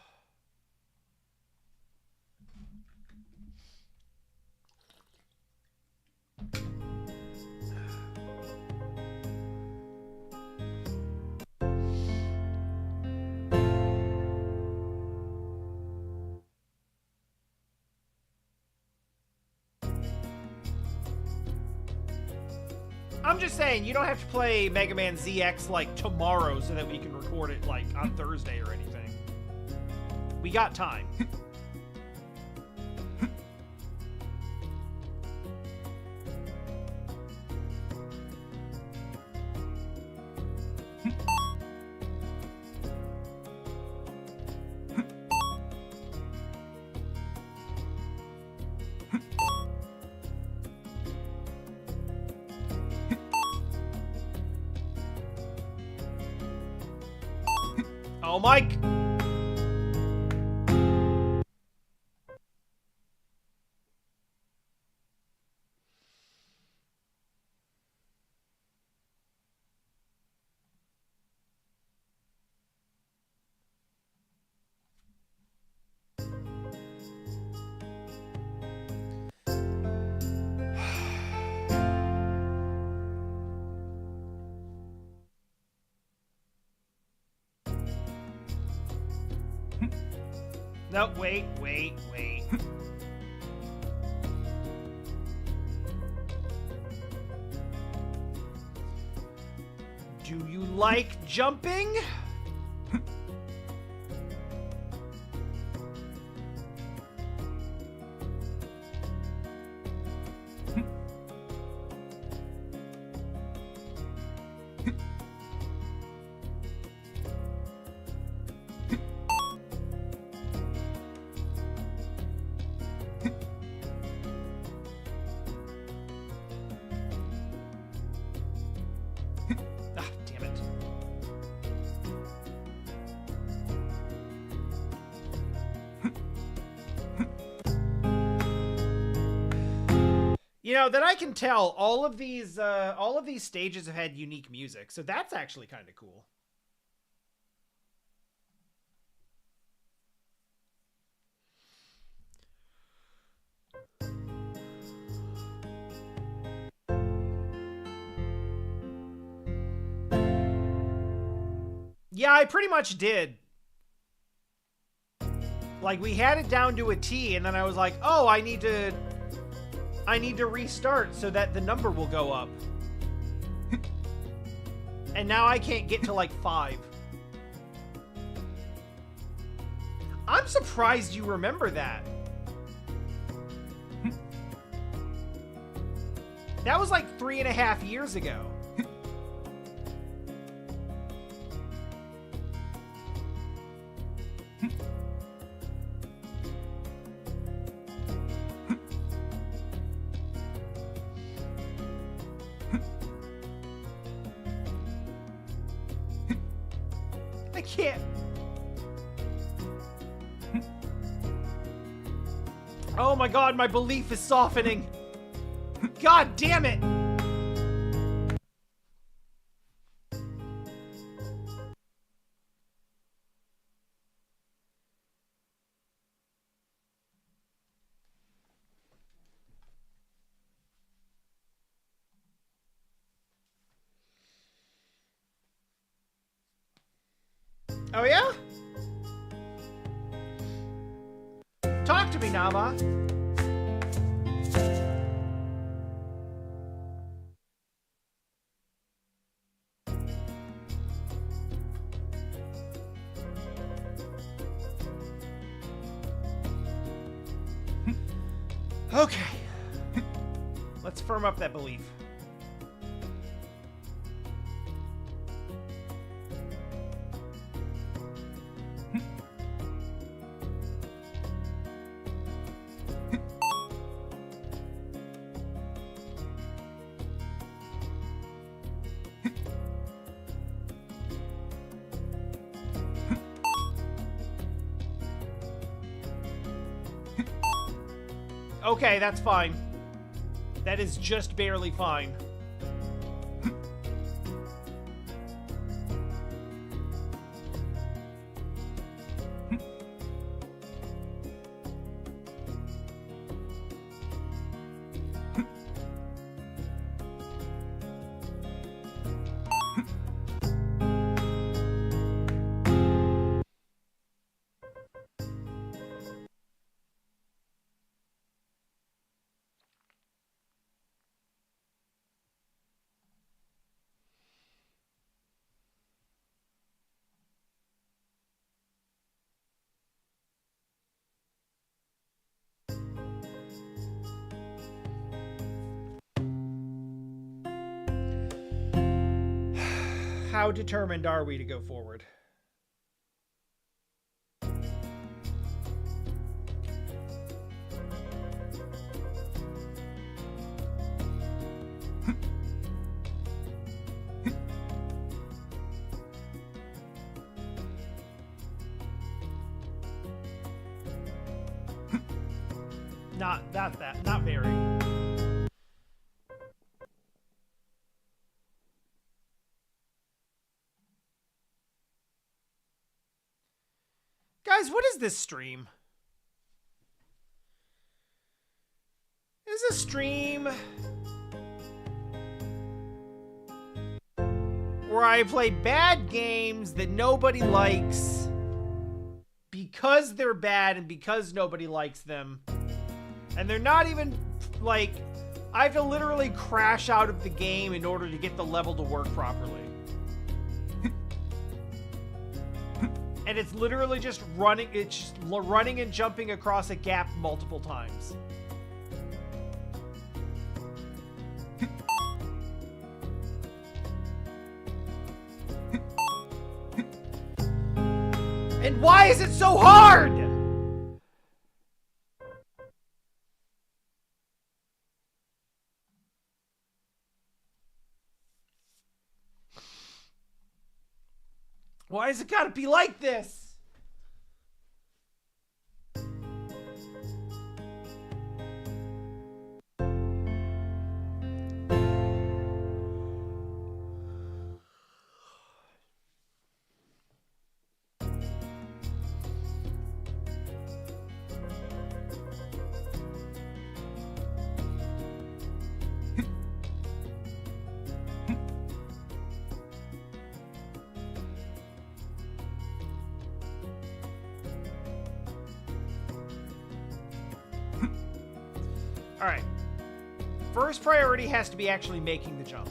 Speaker 2: I'm just saying, you don't have to play Mega Man ZX, like, tomorrow so that we can record it, like, on Thursday or anything. We got time. Oh, Mike! No, wait. Do you like jumping? Ah, damn it. You know, that I can tell, all of these stages have had unique music, so that's actually kind of cool. Yeah, I pretty much did. Like, we had it down to a T, and then I was like, oh, I need to restart so that the number will go up. And now I can't get to, like, 5. I'm surprised you remember that. That was like 3.5 years ago. I can't. Oh my god, my belief is softening. God damn it. Oh yeah? Talk to me, Nama. Okay. Let's firm up that belief. Okay, that's fine. That is just barely fine. How determined are we to go forward? Not that. Not very. Guys, what is this stream? Is this a stream where I play bad games that nobody likes because they're bad and because nobody likes them? And they're not even, like, I have to literally crash out of the game in order to get the level to work properly. And it's literally just running, it's just running and jumping across a gap multiple times. And why is it so hard? Why has it gotta be like this? Alright. First priority has to be actually making the jump.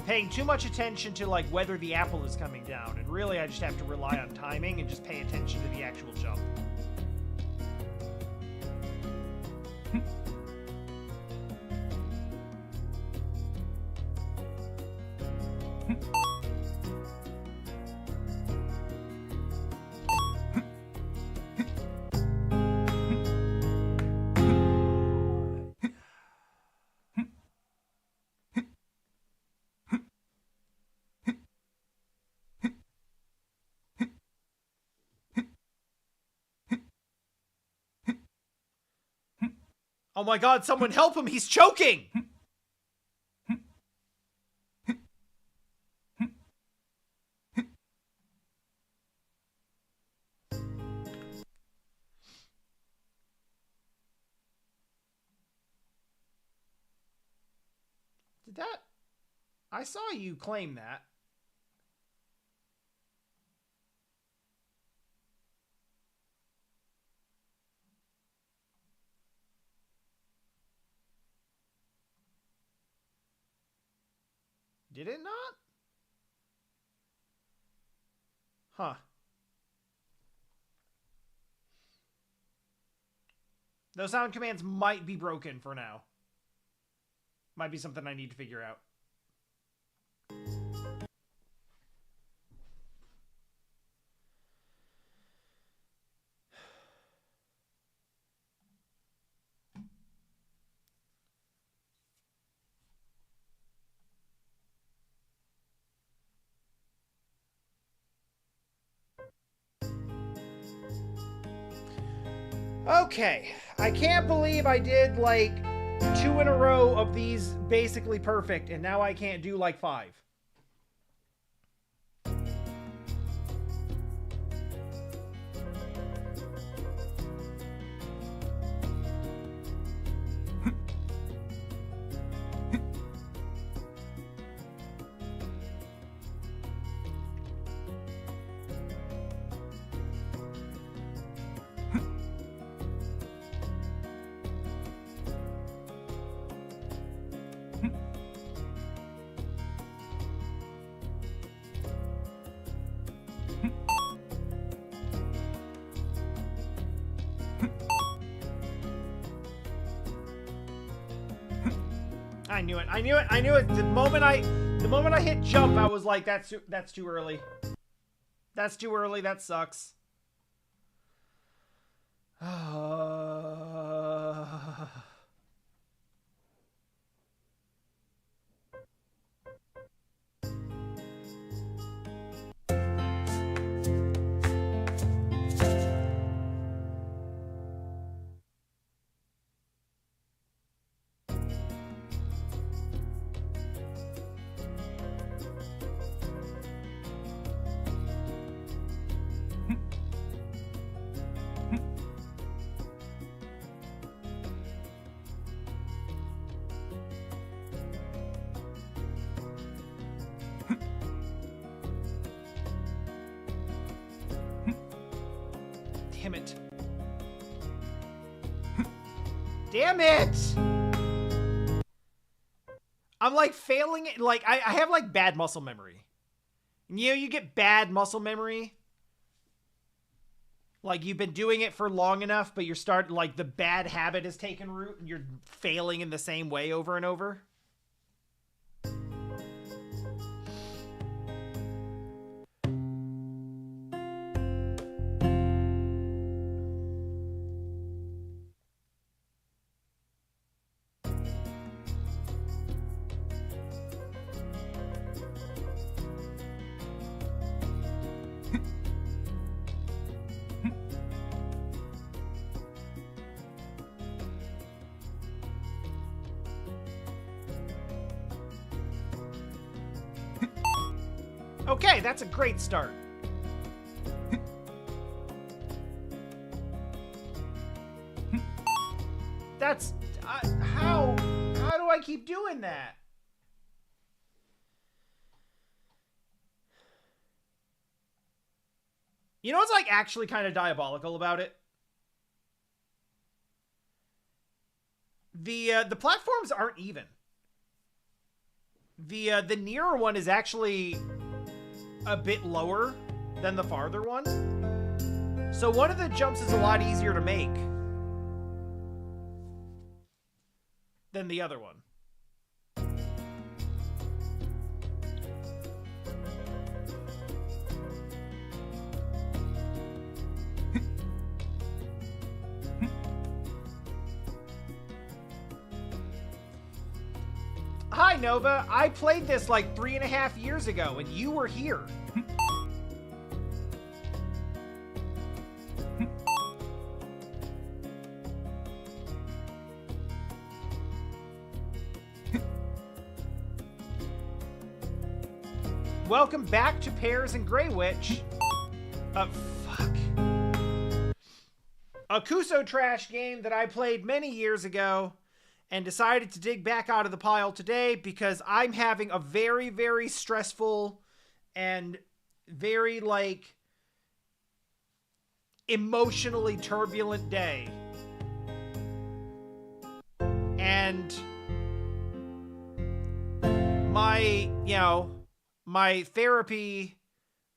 Speaker 2: Paying too much attention to, like, whether the apple is coming down. And really, I just have to rely on timing and just pay attention to the actual jump. Oh my god, someone help him! He's choking! Did that... I saw you claim that. Did it not? Huh. Those sound commands might be broken for now. Might be something I need to figure out. Okay, I can't believe I did like 2 in a row of these basically perfect, and now I can't do like 5. I knew it. I knew it. I knew it. The moment I hit jump, I was like, that's too early. That's too early. That sucks. Damn it. Damn it! I'm like failing it. Like, I have like bad muscle memory. You know, you get bad muscle memory. Like, you've been doing it for long enough, but you're starting, like, the bad habit has taken root and you're failing in the same way over and over. Okay, that's a great start. That's... how do I keep doing that? You know what's, like, actually kind of diabolical about it? The platforms aren't even. The nearer one is actually a bit lower than the farther one. So one of the jumps is a lot easier to make than the other one. Hi, Nova. I played this like 3.5 years ago, and you were here. Welcome back to Pears and Grey Witch. Fuck. A Kuso Trash game that I played many years ago and decided to dig back out of the pile today because I'm having a very, very stressful and very, like, emotionally turbulent day. And my therapy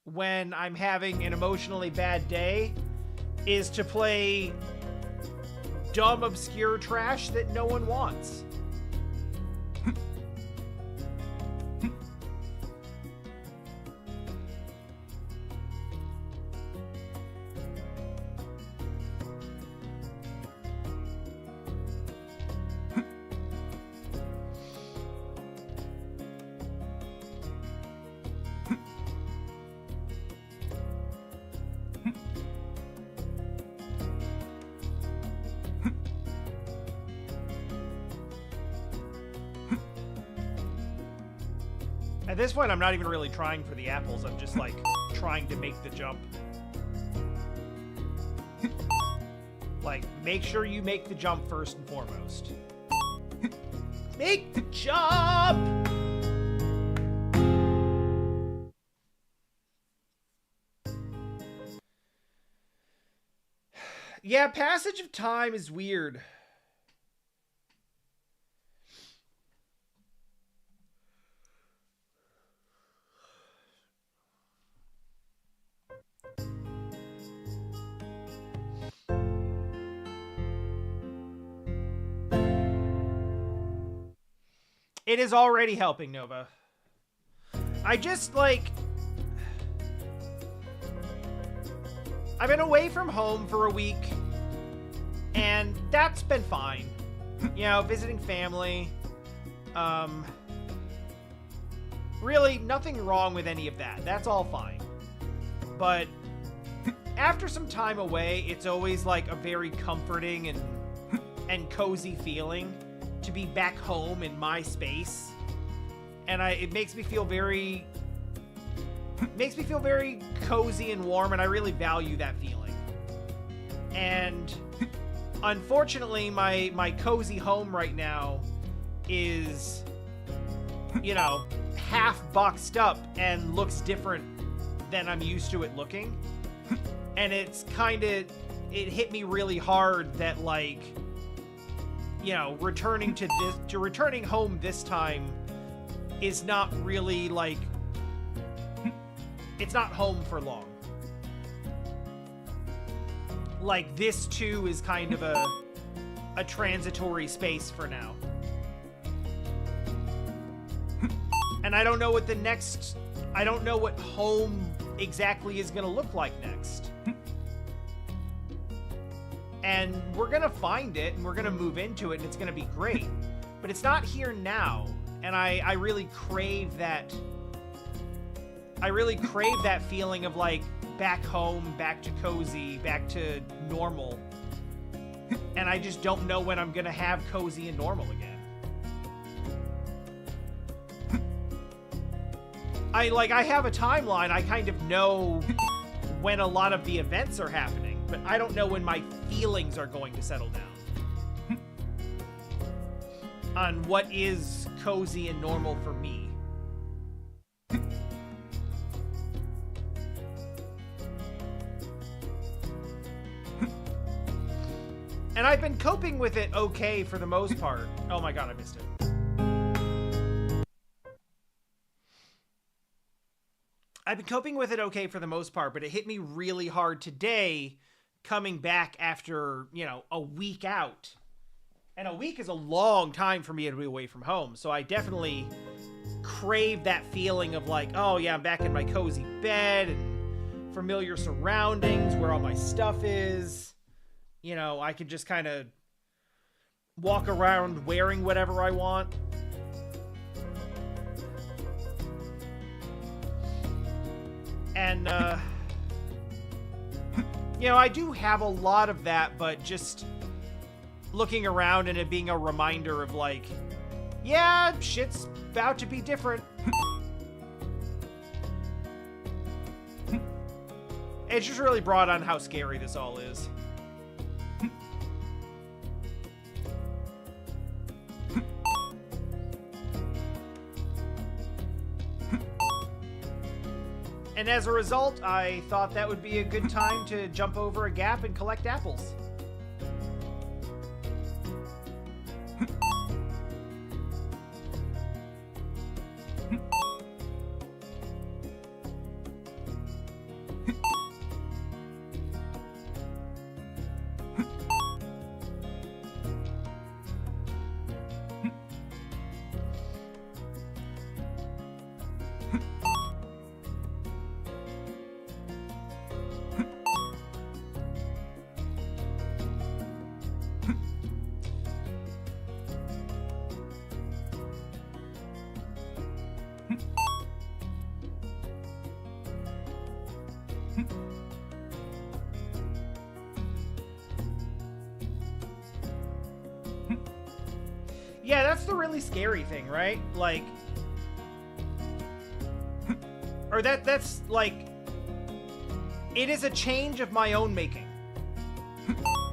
Speaker 2: when I'm having an emotionally bad day is to play dumb, obscure trash that no one wants. At this point, I'm not even really trying for the apples. I'm just, like, trying to make the jump. Like, make sure you make the jump first and foremost. Make the jump! Yeah, Passage of Time is weird. It is already helping, Nova. I just, like... I've been away from home for a week, and that's been fine. You know, visiting family. Really, nothing wrong with any of that. That's all fine. But after some time away, it's always, like, a very comforting and cozy feeling to be back home in my space, and it makes me feel very cozy and warm, and I really value that feeling. And unfortunately, my cozy home right now is, you know, half boxed up and looks different than I'm used to it looking, and it's kind of it hit me really hard that, like, you know, returning home this time is not really, like, it's not home for long. Like, this too is kind of a transitory space for now. And I don't know what I don't know what home exactly is going to look like next. And we're going to find it, and we're going to move into it, and it's going to be great. But it's not here now, and I really crave that. I really crave that feeling of, like, back home, back to cozy, back to normal. And I just don't know when I'm going to have cozy and normal again. I have a timeline. I kind of know when a lot of the events are happening, but I don't know when my feelings are going to settle down on what is cozy and normal for me. And I've been coping with it okay for the most part. Oh my god, I missed it. I've been coping with it okay for the most part, but it hit me really hard today coming back after, you know, a week out. And a week is a long time for me to be away from home. So I definitely crave that feeling of, like, oh yeah, I'm back in my cozy bed and familiar surroundings where all my stuff is. You know, I could just kind of walk around wearing whatever I want. And, you know, I do have a lot of that, but just looking around and it being a reminder of, like, yeah, shit's about to be different. It just really brought on how scary this all is. And as a result, I thought that would be a good time to jump over a gap and collect apples. Yeah, that's the really scary thing, right? Like, or that's like, it is a change of my own making.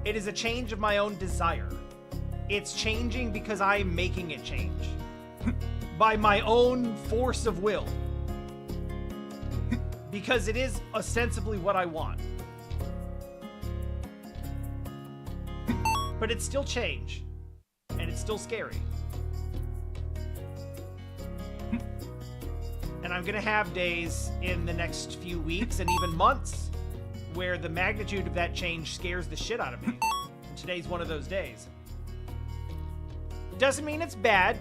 Speaker 2: It is a change of my own desire. It's changing because I'm making it change. By my own force of will. Because it is ostensibly what I want. But it's still change. And it's still scary. And I'm gonna have days in the next few weeks and even months where the magnitude of that change scares the shit out of me. And today's one of those days. Doesn't mean it's bad.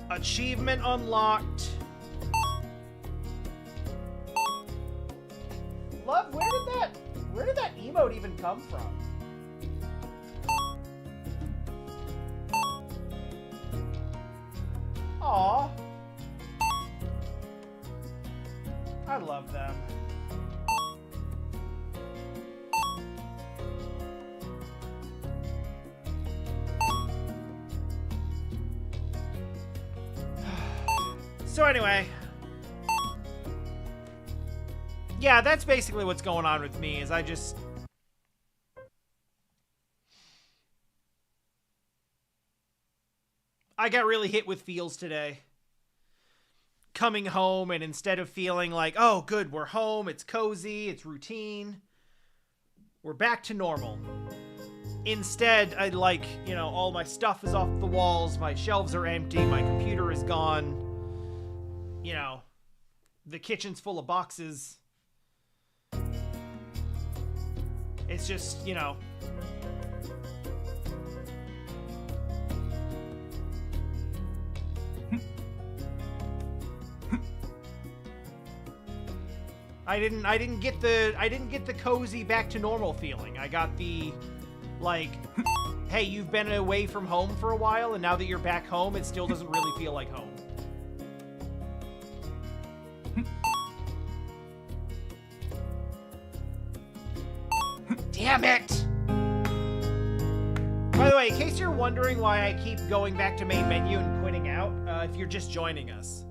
Speaker 2: Achievement unlocked. Love, where did that emote even come from? Aw. I love them. So anyway, yeah, that's basically what's going on with me. Is I got really hit with feels today. Coming home, and instead of feeling like, oh, good, we're home, it's cozy, it's routine, we're back to normal. Instead, all my stuff is off the walls, my shelves are empty, my computer is gone, the kitchen's full of boxes. It's just, I didn't get the cozy back to normal feeling. I got the hey, you've been away from home for a while, and now that you're back home, it still doesn't really feel like home. Damn it! By the way, in case you're wondering why I keep going back to main menu and quitting out, if you're just joining us,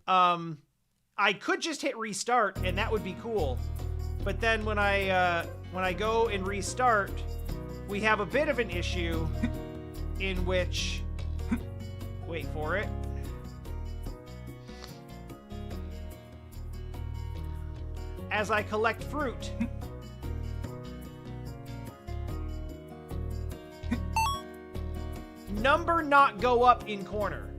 Speaker 2: I could just hit restart, and that would be cool. But then when I go and restart, we have a bit of an issue in which, wait for it. As I collect fruit, number not go up in corner.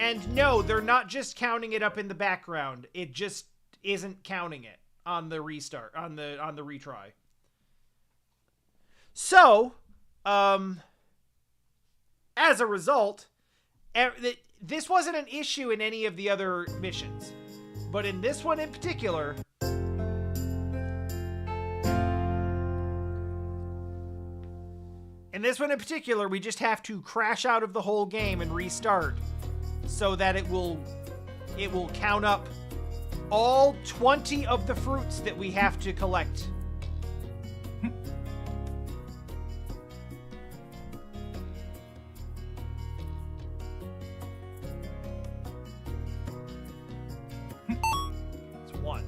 Speaker 2: And no, they're not just counting it up in the background. It just isn't counting it on the restart, on the retry. So, as a result, this wasn't an issue in any of the other missions. But in this one in particular, we just have to crash out of the whole game and restart, so that it will count up all 20 of the fruits that we have to collect. It's one.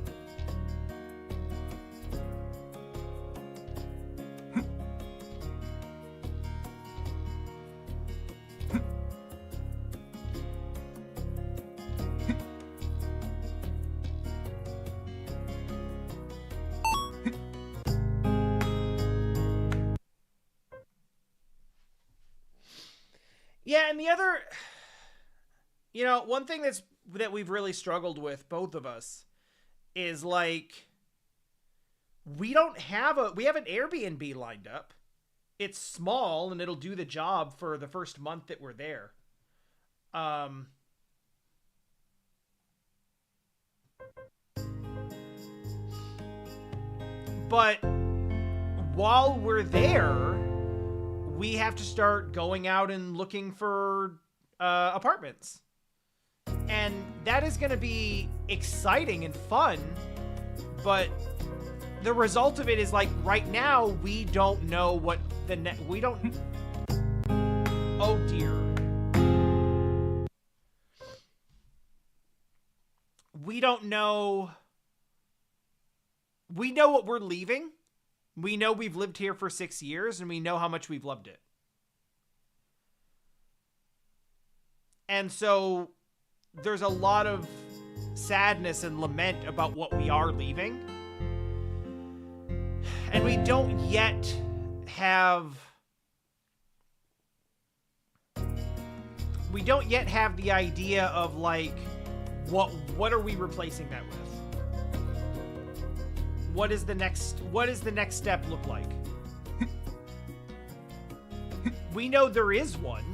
Speaker 2: Yeah, and the other, one thing that we've really struggled with, both of us, is we have an Airbnb lined up. It's small and it'll do the job for the first month that we're there. But while we're there, we have to start going out and looking for apartments. And that is going to be exciting and fun, but the result of it is right now we don't know what oh dear. We don't know. We know what we're leaving. We know we've lived here for 6 years, and we know how much we've loved it. And so there's a lot of sadness and lament about what we are leaving. And we don't yet have the idea of what are we replacing that with? What does the next step look like? We know there is one,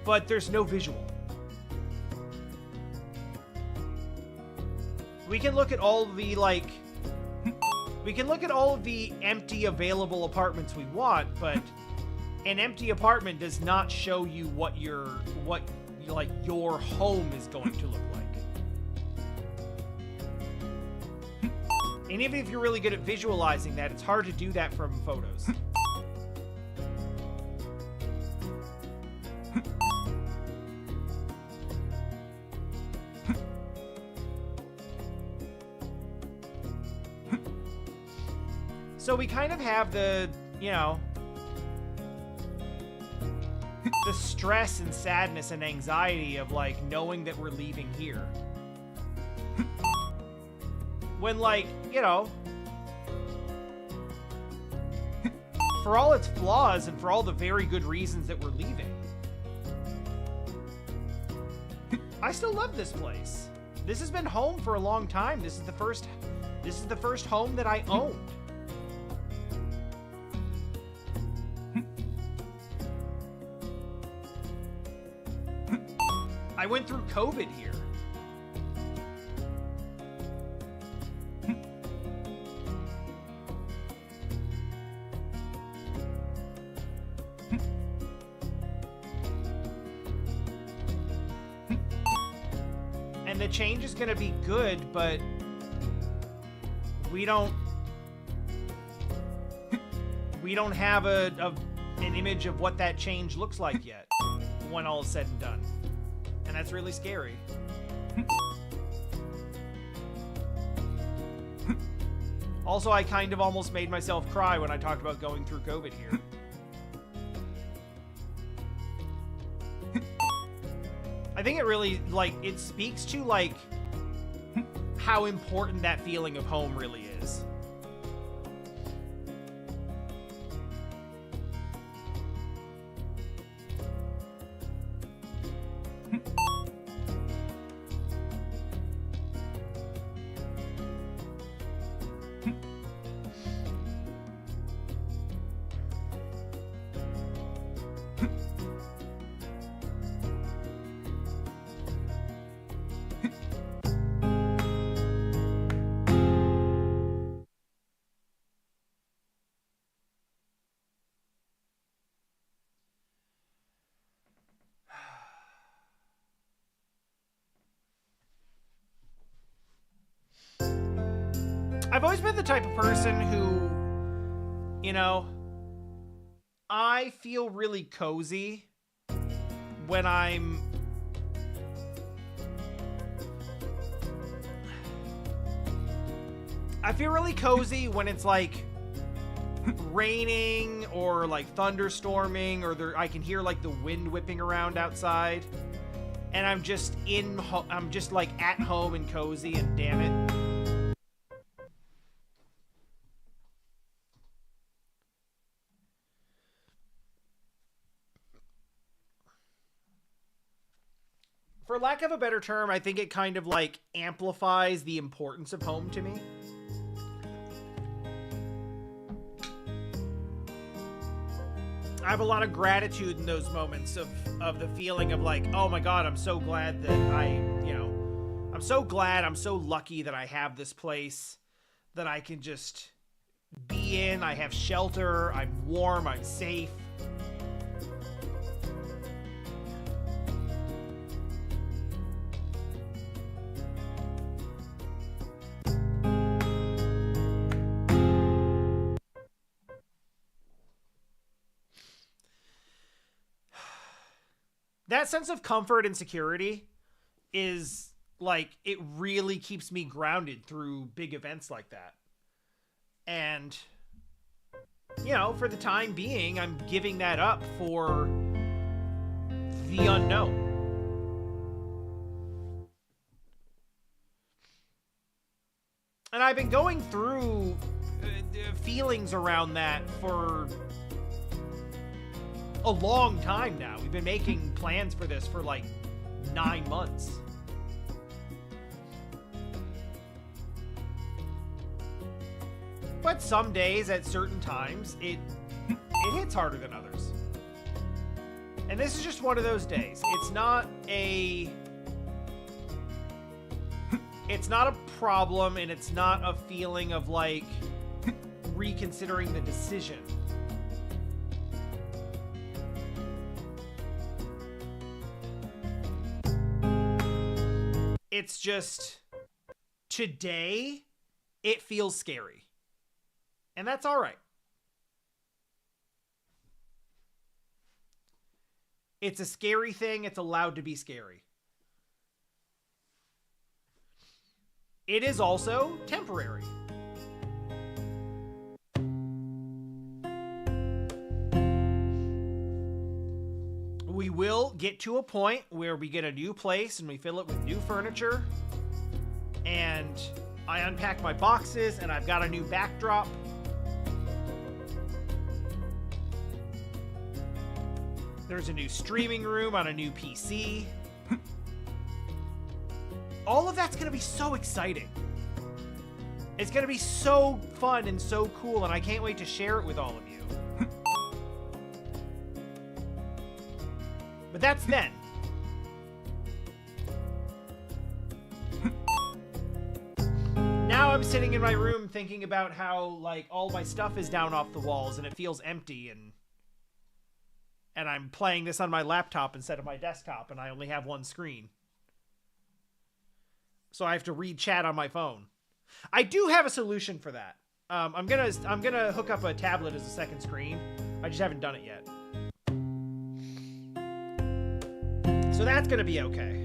Speaker 2: but there's no visual. We can look at all of the empty available apartments we want, but an empty apartment does not show you what your home is going to look like. And even if you're really good at visualizing that, it's hard to do that from photos. So we kind of have the, you know, the stress and sadness and anxiety of, like, knowing that we're leaving here. When, like, you know, for all its flaws and for all the very good reasons that we're leaving, I still love this place. This has been home for a long time. This is the first home that I owned. I went through COVID here. And the change is going to be good, but we don't have an image of what that change looks like yet when all is said and done. And that's really scary. Also, I kind of almost made myself cry when I talked about going through COVID here. I think it really, like, it speaks to, like, how important that feeling of home really is. I've always been the type of person who, you know, I feel really cozy when I feel really cozy when it's like raining or like thunderstorming, or I can hear like the wind whipping around outside, and I'm just I'm just like at home and cozy, and damn it. For lack of a better term, I think it kind of like amplifies the importance of home to me. I have a lot of gratitude in those moments of the feeling of like, oh my God, I'm so glad that I'm so lucky that I have this place that I can just be in. I have shelter, I'm warm, I'm safe. That sense of comfort and security is like, it really keeps me grounded through big events like that. And, you know, for the time being, I'm giving that up for the unknown. And I've been going through feelings around that for a long time now. We've been making plans for this for like 9 months. But some days at certain times it hits harder than others. And this is just one of those days. It's not a problem, and it's not a feeling of like reconsidering the decision. It's just, today, it feels scary. And that's all right. It's a scary thing. It's allowed to be scary. It is also temporary. will get to a point where we get a new place and we fill it with new furniture. And I unpack my boxes and I've got a new backdrop. There's a new streaming room on a new PC. All of that's going to be so exciting. It's going to be so fun and so cool, and I can't wait to share it with all of you. But that's then. Now I'm sitting in my room thinking about how, like, all my stuff is down off the walls and it feels empty, and I'm playing this on my laptop instead of my desktop, and I only have one screen. So I have to read chat on my phone. I do have a solution for that. I'm gonna hook up a tablet as a second screen. I just haven't done it yet. So that's gonna be okay.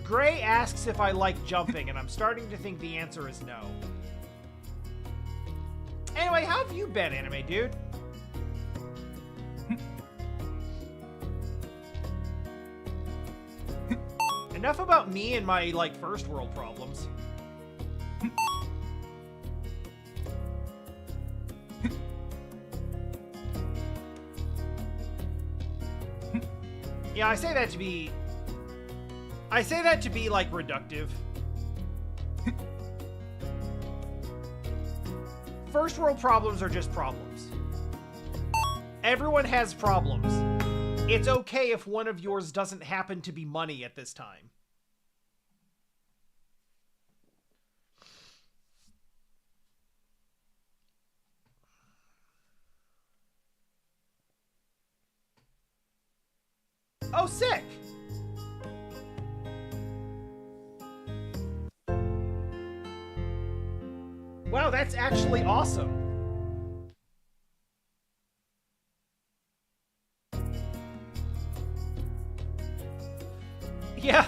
Speaker 2: Gray asks if I like jumping, and I'm starting to think the answer is no. Anyway, how have you been, Anime Dude? Enough about me and my, like, first world problems. Yeah, I say that to be like reductive. First world problems are just problems. Everyone has problems. It's okay if one of yours doesn't happen to be money at this time. Oh, sick! Wow, that's actually awesome. Yeah.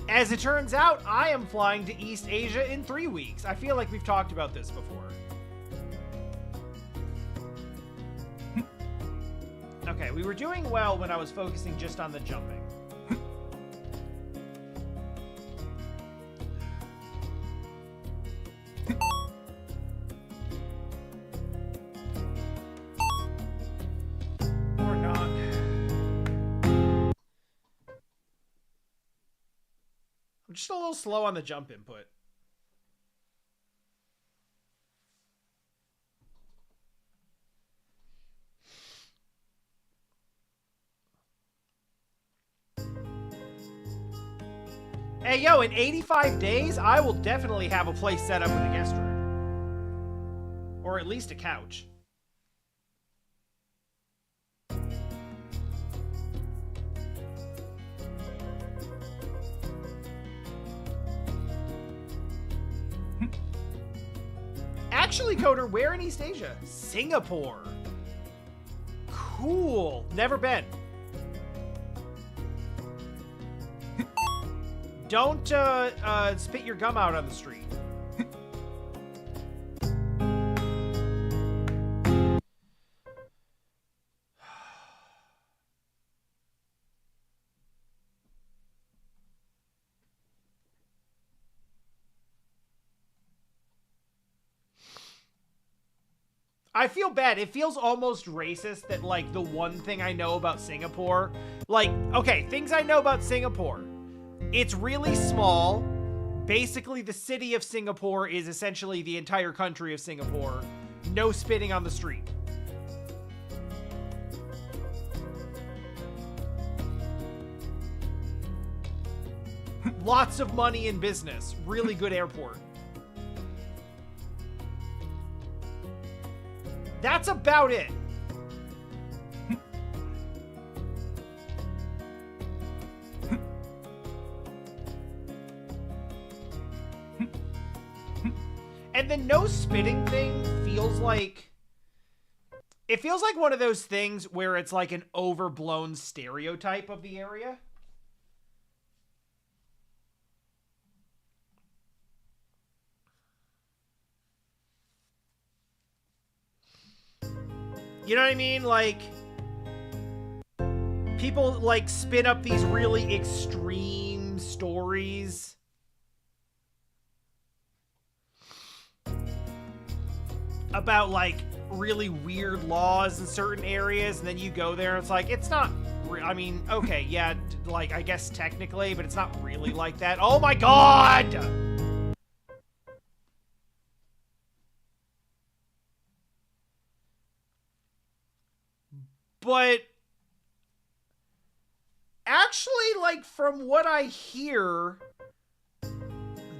Speaker 2: As it turns out, I am flying to East Asia in 3 weeks. I feel like we've talked about this before. Okay, we were doing well when I was focusing just on the jumping. Or not. I'm just a little slow on the jump input. Hey, yo, in 85 days, I will definitely have a place set up with a guest room. Or at least a couch. Actually, Coder, where in East Asia? Singapore. Cool. Never been. Don't spit your gum out on the street. I feel bad. It feels almost racist that, like, the one thing I know about Singapore... Like, okay, things I know about Singapore... It's really small. Basically, the city of Singapore is essentially the entire country of Singapore. No spitting on the street. Lots of money in business. Really good airport. That's about it. And the no spitting thing feels like It feels like one of those things where it's like an overblown stereotype of the area. You know what I mean? Like, people, like, spin up these really extreme stories. About, like, really weird laws in certain areas, and then you go there and it's like, it's not... I mean, okay, yeah, like, I guess technically, but it's not really like that. Oh my god! But actually, like, from what I hear,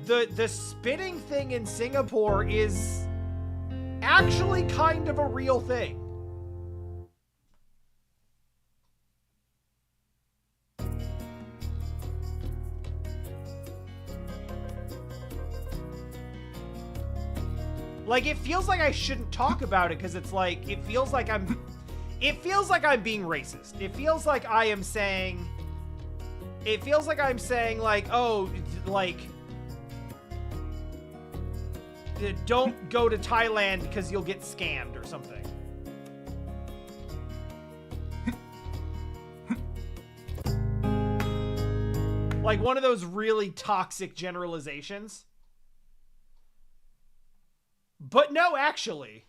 Speaker 2: the spitting thing in Singapore is actually kind of a real thing. Like, it feels like I shouldn't talk about it because it's like, it feels like I'm being racist. It feels like I am saying, like, oh, like, don't go to Thailand because you'll get scammed or something. Like one of those really toxic generalizations. But no, actually,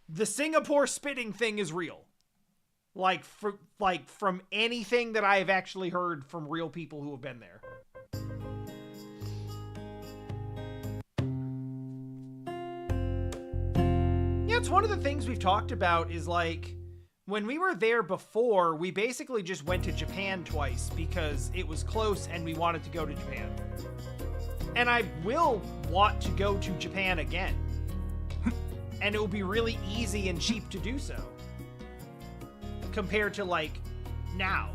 Speaker 2: the Singapore spitting thing is real. Like, from anything that I have actually heard from real people who have been there. Yeah, it's one of the things we've talked about is, like, when we were there before, we basically just went to Japan twice because it was close and we wanted to go to Japan. And I will want to go to Japan again. And it will be really easy and cheap to do so. Compared to, like, now.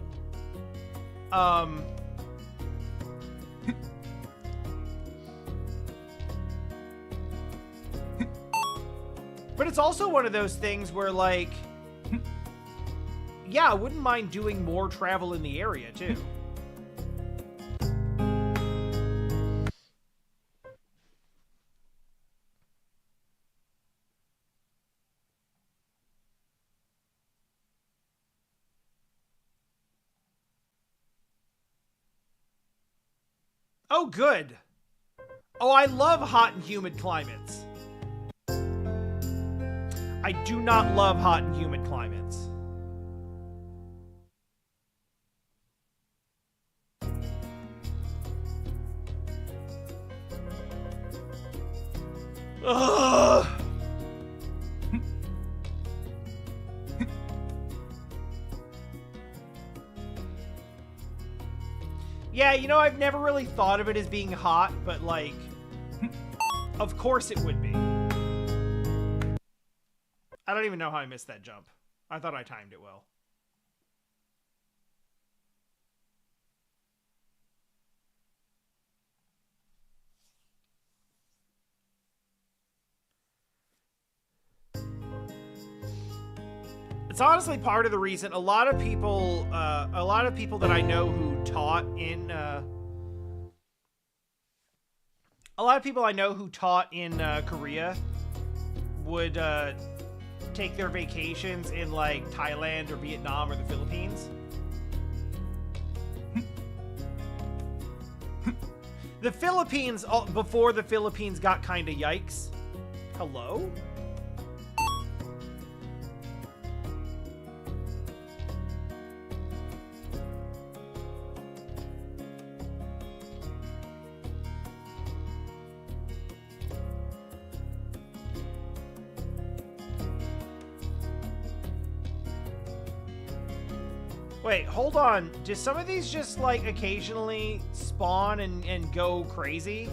Speaker 2: But it's also one of those things where, like, yeah, I wouldn't mind doing more travel in the area, too. Oh, good. Oh, I love hot and humid climates. I do not love hot and humid climates. Ugh. Yeah, you know, I've never really thought of it as being hot, but, like, of course it would be. I don't even know how I missed that jump. I thought I timed it well. It's honestly part of the reason a lot of people that I know who taught in Korea would take their vacations in, like, Thailand or Vietnam or the Philippines. The Philippines, before the Philippines got kind of yikes. Hello? Wait, hold on. Do some of these just, like, occasionally spawn and go crazy?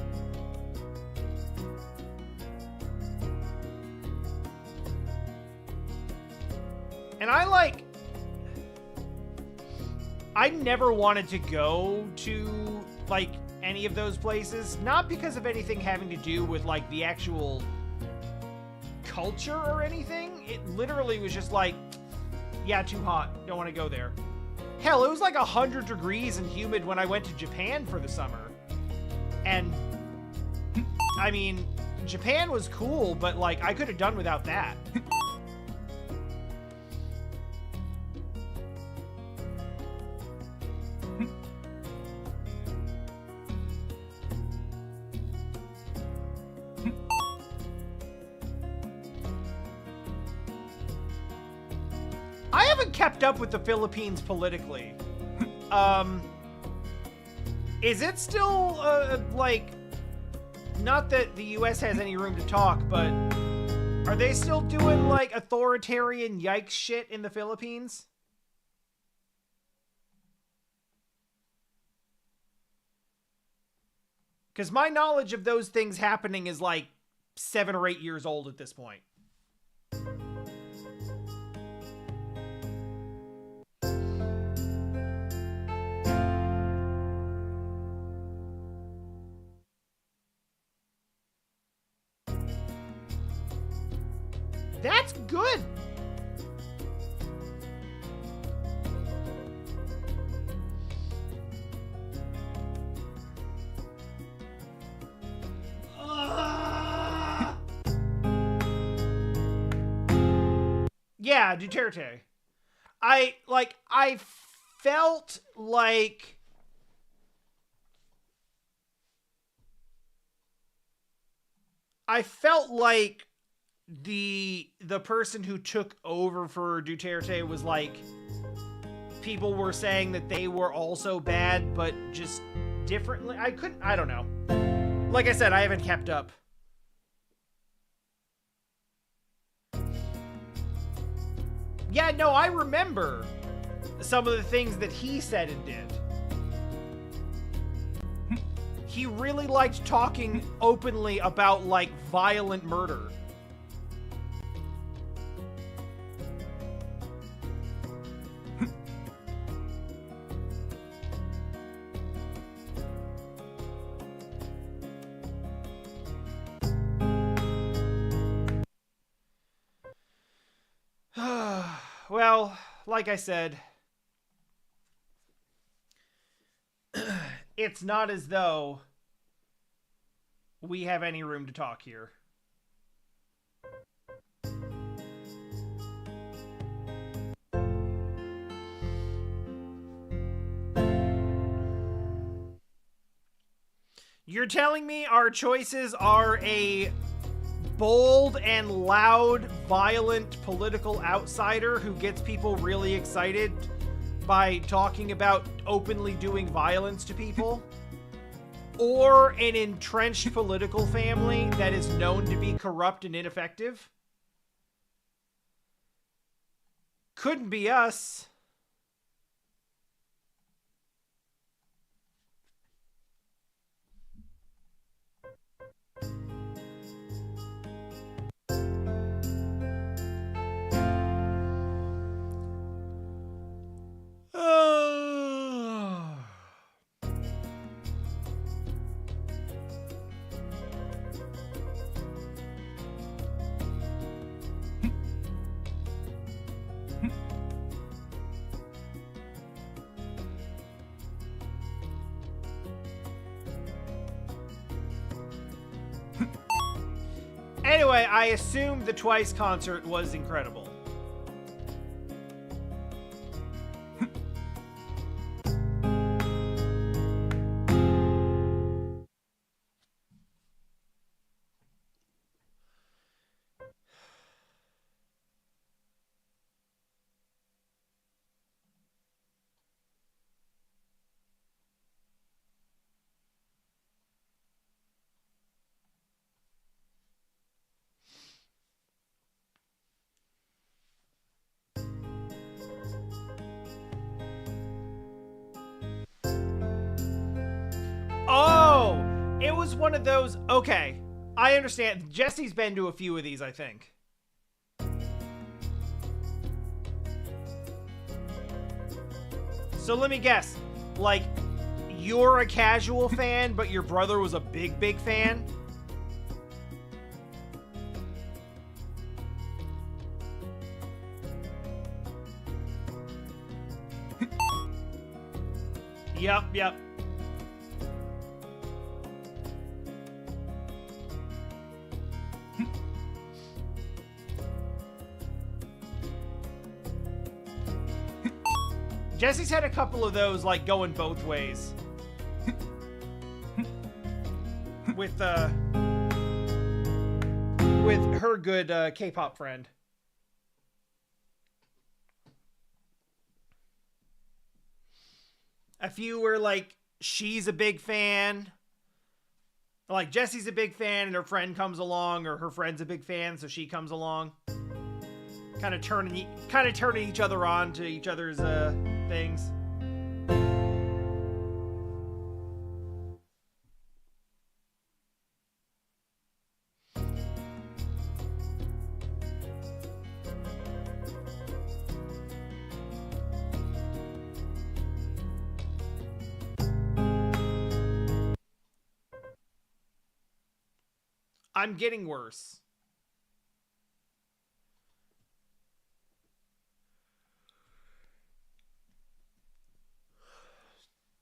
Speaker 2: And I never wanted to go to, like, any of those places. Not because of anything having to do with, like, the actual culture or anything. It literally was just like, yeah, too hot. Don't want to go there. Hell, it was like 100 degrees and humid when I went to Japan for the summer. And, I mean, Japan was cool, but, like, I could have done without that. I haven't kept up with the Philippines politically. Is it still, like, not that the US has any room to talk, but are they still doing, like, authoritarian yikes shit in the Philippines? Because my knowledge of those things happening is, like, 7 or 8 years old at this point. That's good. Yeah, Duterte. I felt like the person who took over for Duterte was like, people were saying that they were also bad, but just differently. I don't know. Like I said, I haven't kept up. Yeah, no, I remember some of the things that he said and did. He really liked talking openly about, like, violent murder. Well, like I said, it's not as though we have any room to talk here. You're telling me our choices are a bold and loud, violent political outsider who gets people really excited by talking about openly doing violence to people? Or an entrenched political family that is known to be corrupt and ineffective? Couldn't be us. Anyway, I assume the Twice concert was incredible. It was one of those, okay, I understand. Jesse's been to a few of these, I think. So let me guess, like, you're a casual fan, but your brother was a big fan? Yep. Jesse's had a couple of those, like, going both ways. With her good K-pop friend. A few were like, she's a big fan. Like, Jesse's a big fan and her friend comes along, or her friend's a big fan, so she comes along. Kind of turning each other on to each other's things. I'm getting worse.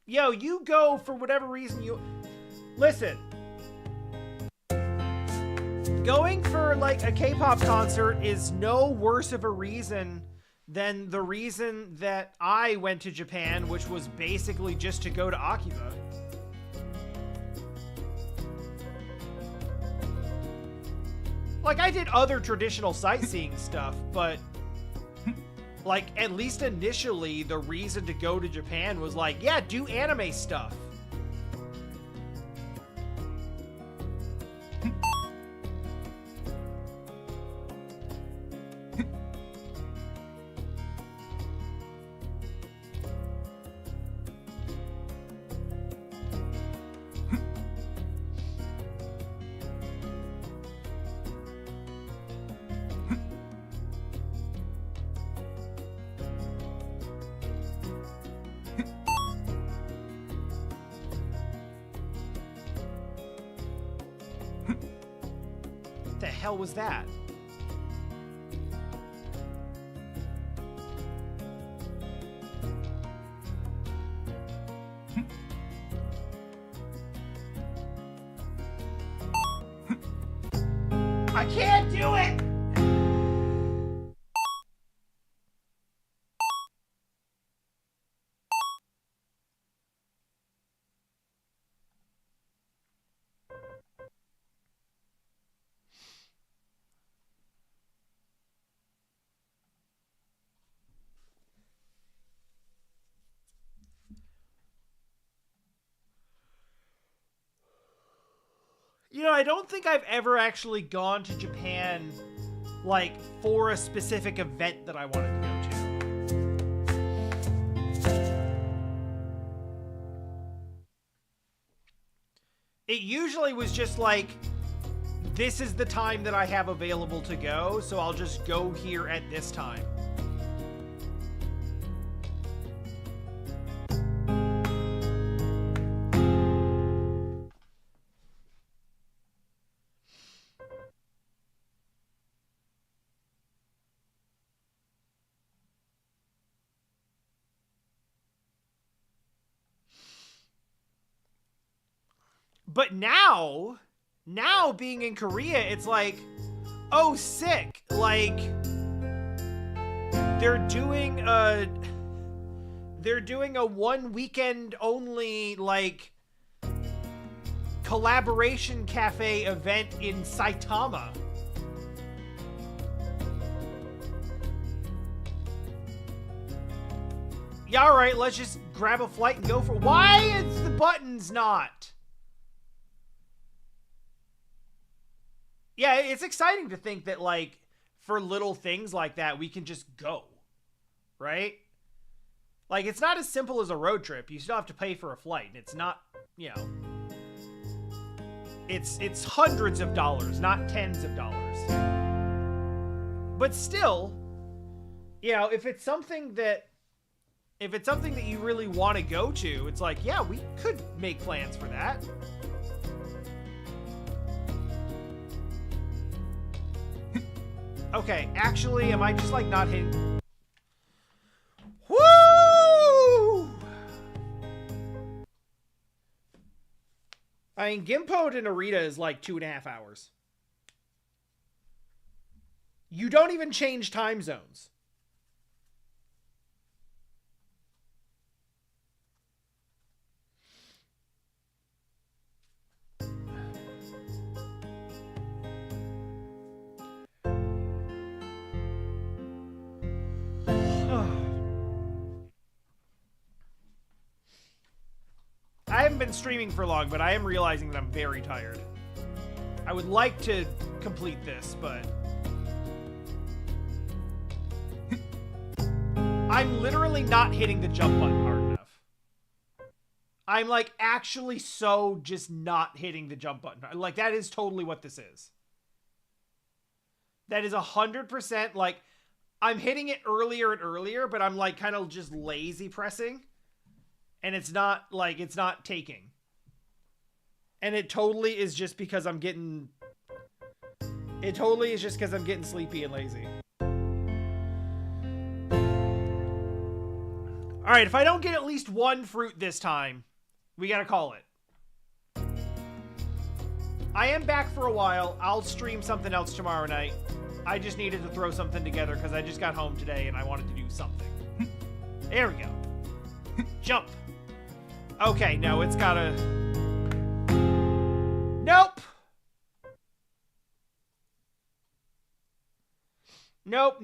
Speaker 2: Yo, you go for whatever reason you... Listen. Going for, like, a K-pop concert is no worse of a reason than the reason that I went to Japan, which was basically just to go to Akiba. Like, I did other traditional sightseeing stuff, but... Like, at least initially, the reason to go to Japan was like, yeah, do anime stuff. The hell was that? I can't do it! You know, I don't think I've ever actually gone to Japan, like, for a specific event that I wanted to go to. It usually was just like, this is the time that I have available to go, so I'll just go here at this time. But now being in Korea, it's like, oh, sick. Like, they're doing a 1 weekend only, like, collaboration cafe event in Saitama. Yeah, all right, let's just grab a flight and go for... Why is the buttons not? Yeah, it's exciting to think that, like, for little things like that, we can just go, right? Like, it's not as simple as a road trip. You still have to pay for a flight, and it's not, you know, it's hundreds of dollars, not tens of dollars. But still, you know, if it's something that you really want to go to, it's like, yeah, we could make plans for that. Okay, actually, am I just, like, not hitting? Woo! I mean, Gimpo to Narita is like 2.5 hours. You don't even change time zones. I haven't been streaming for long, but I am realizing that I'm very tired. I would like to complete this, but I'm literally not hitting the jump button hard enough. I'm like actually so just not hitting the jump button. Like that is totally what this is. That is 100% like I'm hitting it earlier and earlier, but I'm like kind of just lazy pressing. And it's not like it's not taking. And it totally is just because I'm getting sleepy and lazy. All right, if I don't get at least one fruit this time, we got to call it. I am back for a while. I'll stream something else tomorrow night. I just needed to throw something together because I just got home today and I wanted to do something. There we go. Jump. Okay, no, it's gotta... Nope! Nope.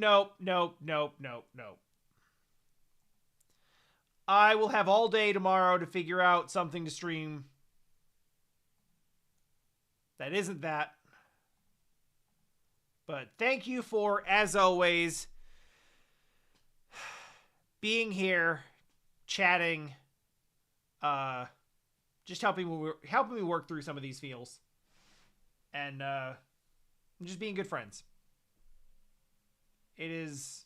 Speaker 2: I will have all day tomorrow to figure out something to stream. That isn't that. But thank you for, as always, being here, chatting, just helping me work through some of these feels, and just being good friends. It is,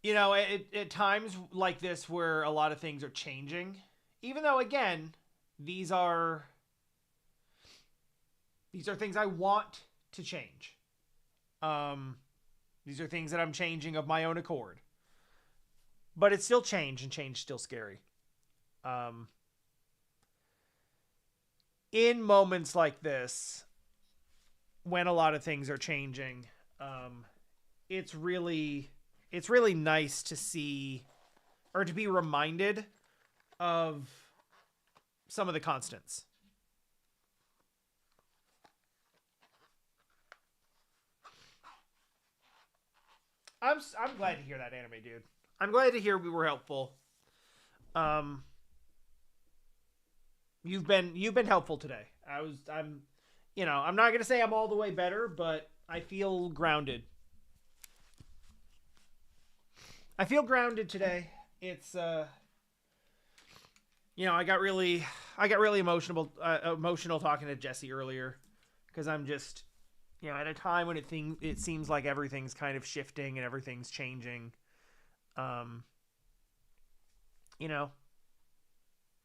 Speaker 2: you know, at times like this where a lot of things are changing, even though again these are things I want to change. These are things that I'm changing of my own accord. But it's still change, and change is still scary. In moments like this, when a lot of things are changing, it's really nice to see or to be reminded of some of the constants. I'm glad to hear that, anime dude. I'm glad to hear we were helpful. You've been helpful today. I'm not gonna say I'm all the way better, but I feel grounded. I feel grounded today. It's I got really emotional talking to Jesse earlier because I'm just at a time when it seems like everything's kind of shifting and everything's changing.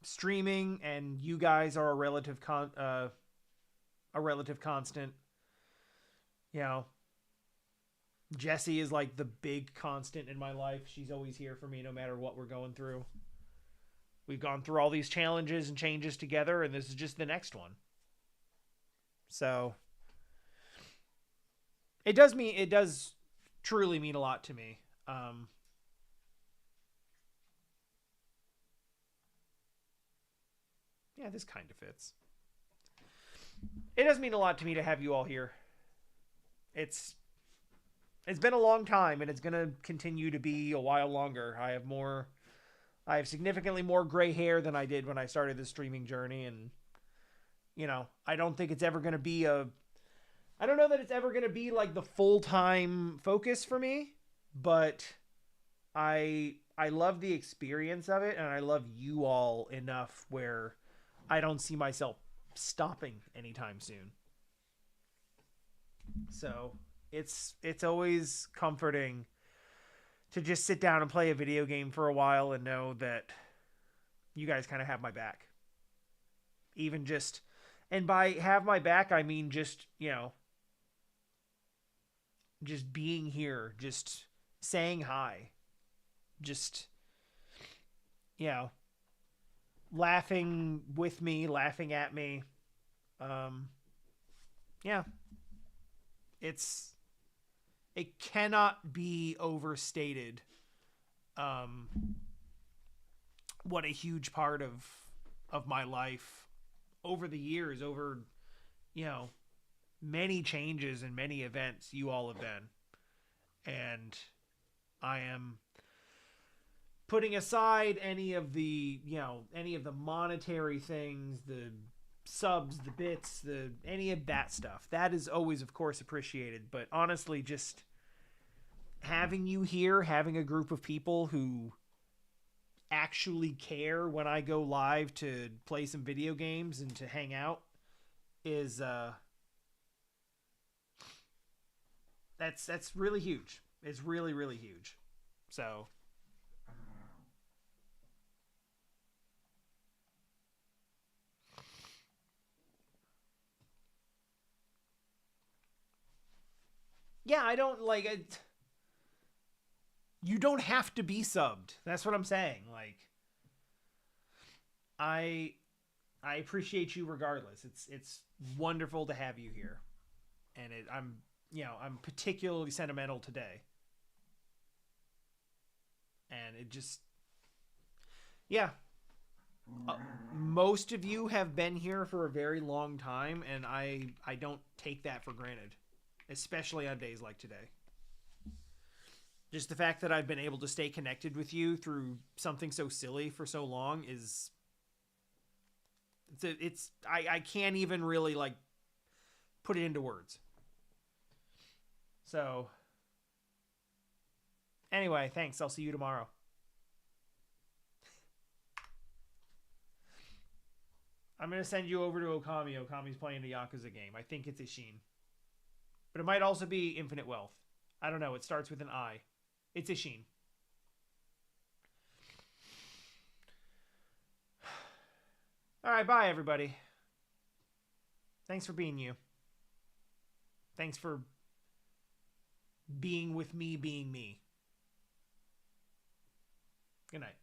Speaker 2: Streaming and you guys are a relative constant. Jessie is like the big constant in my life. She's always here for me no matter what we're going through. We've gone through all these challenges and changes together, and this is just the next one. So it does truly mean a lot to me. Yeah, this kind of fits. It does mean a lot to me to have you all here. It's been a long time, and it's going to continue to be a while longer. I have significantly more gray hair than I did when I started this streaming journey, and I don't think it's ever going to be I don't know that it's ever going to be like the full-time focus for me, but I love the experience of it, and I love you all enough where I don't see myself stopping anytime soon. So it's always comforting to just sit down and play a video game for a while and know that you guys kind of have my back. Even just, and by have my back, I mean just being here, just saying hi, just, laughing with me, laughing at me. Yeah, it cannot be overstated. Um, what a huge part of my life over the years, over you know many changes and many events you all have been, and I am putting aside any of the monetary things, the subs, the bits, the any of that stuff. That is always, of course, appreciated. But honestly, just having you here, having a group of people who actually care when I go live to play some video games and to hang out is that's really huge. It's really really huge. So yeah, I don't like it. You don't have to be subbed. That's what I'm saying. Like I I appreciate you regardless. It's wonderful to have you here, and I'm particularly sentimental today, and it just yeah. Uh, Most of you have been here for a very long time, and I don't take that for granted, especially on days like today. Just the fact that I've been able to stay connected with you through something so silly for so long is I can't even really like put it into words. So anyway, thanks. I'll see you tomorrow. I'm gonna send you over to Okami. Okami's playing the Yakuza game. I think it's Ishin, but it might also be Infinite Wealth. I don't know. It starts with an I. It's Ishin. All right, bye everybody. Thanks for being you. Thanks for being with me being me. Good night.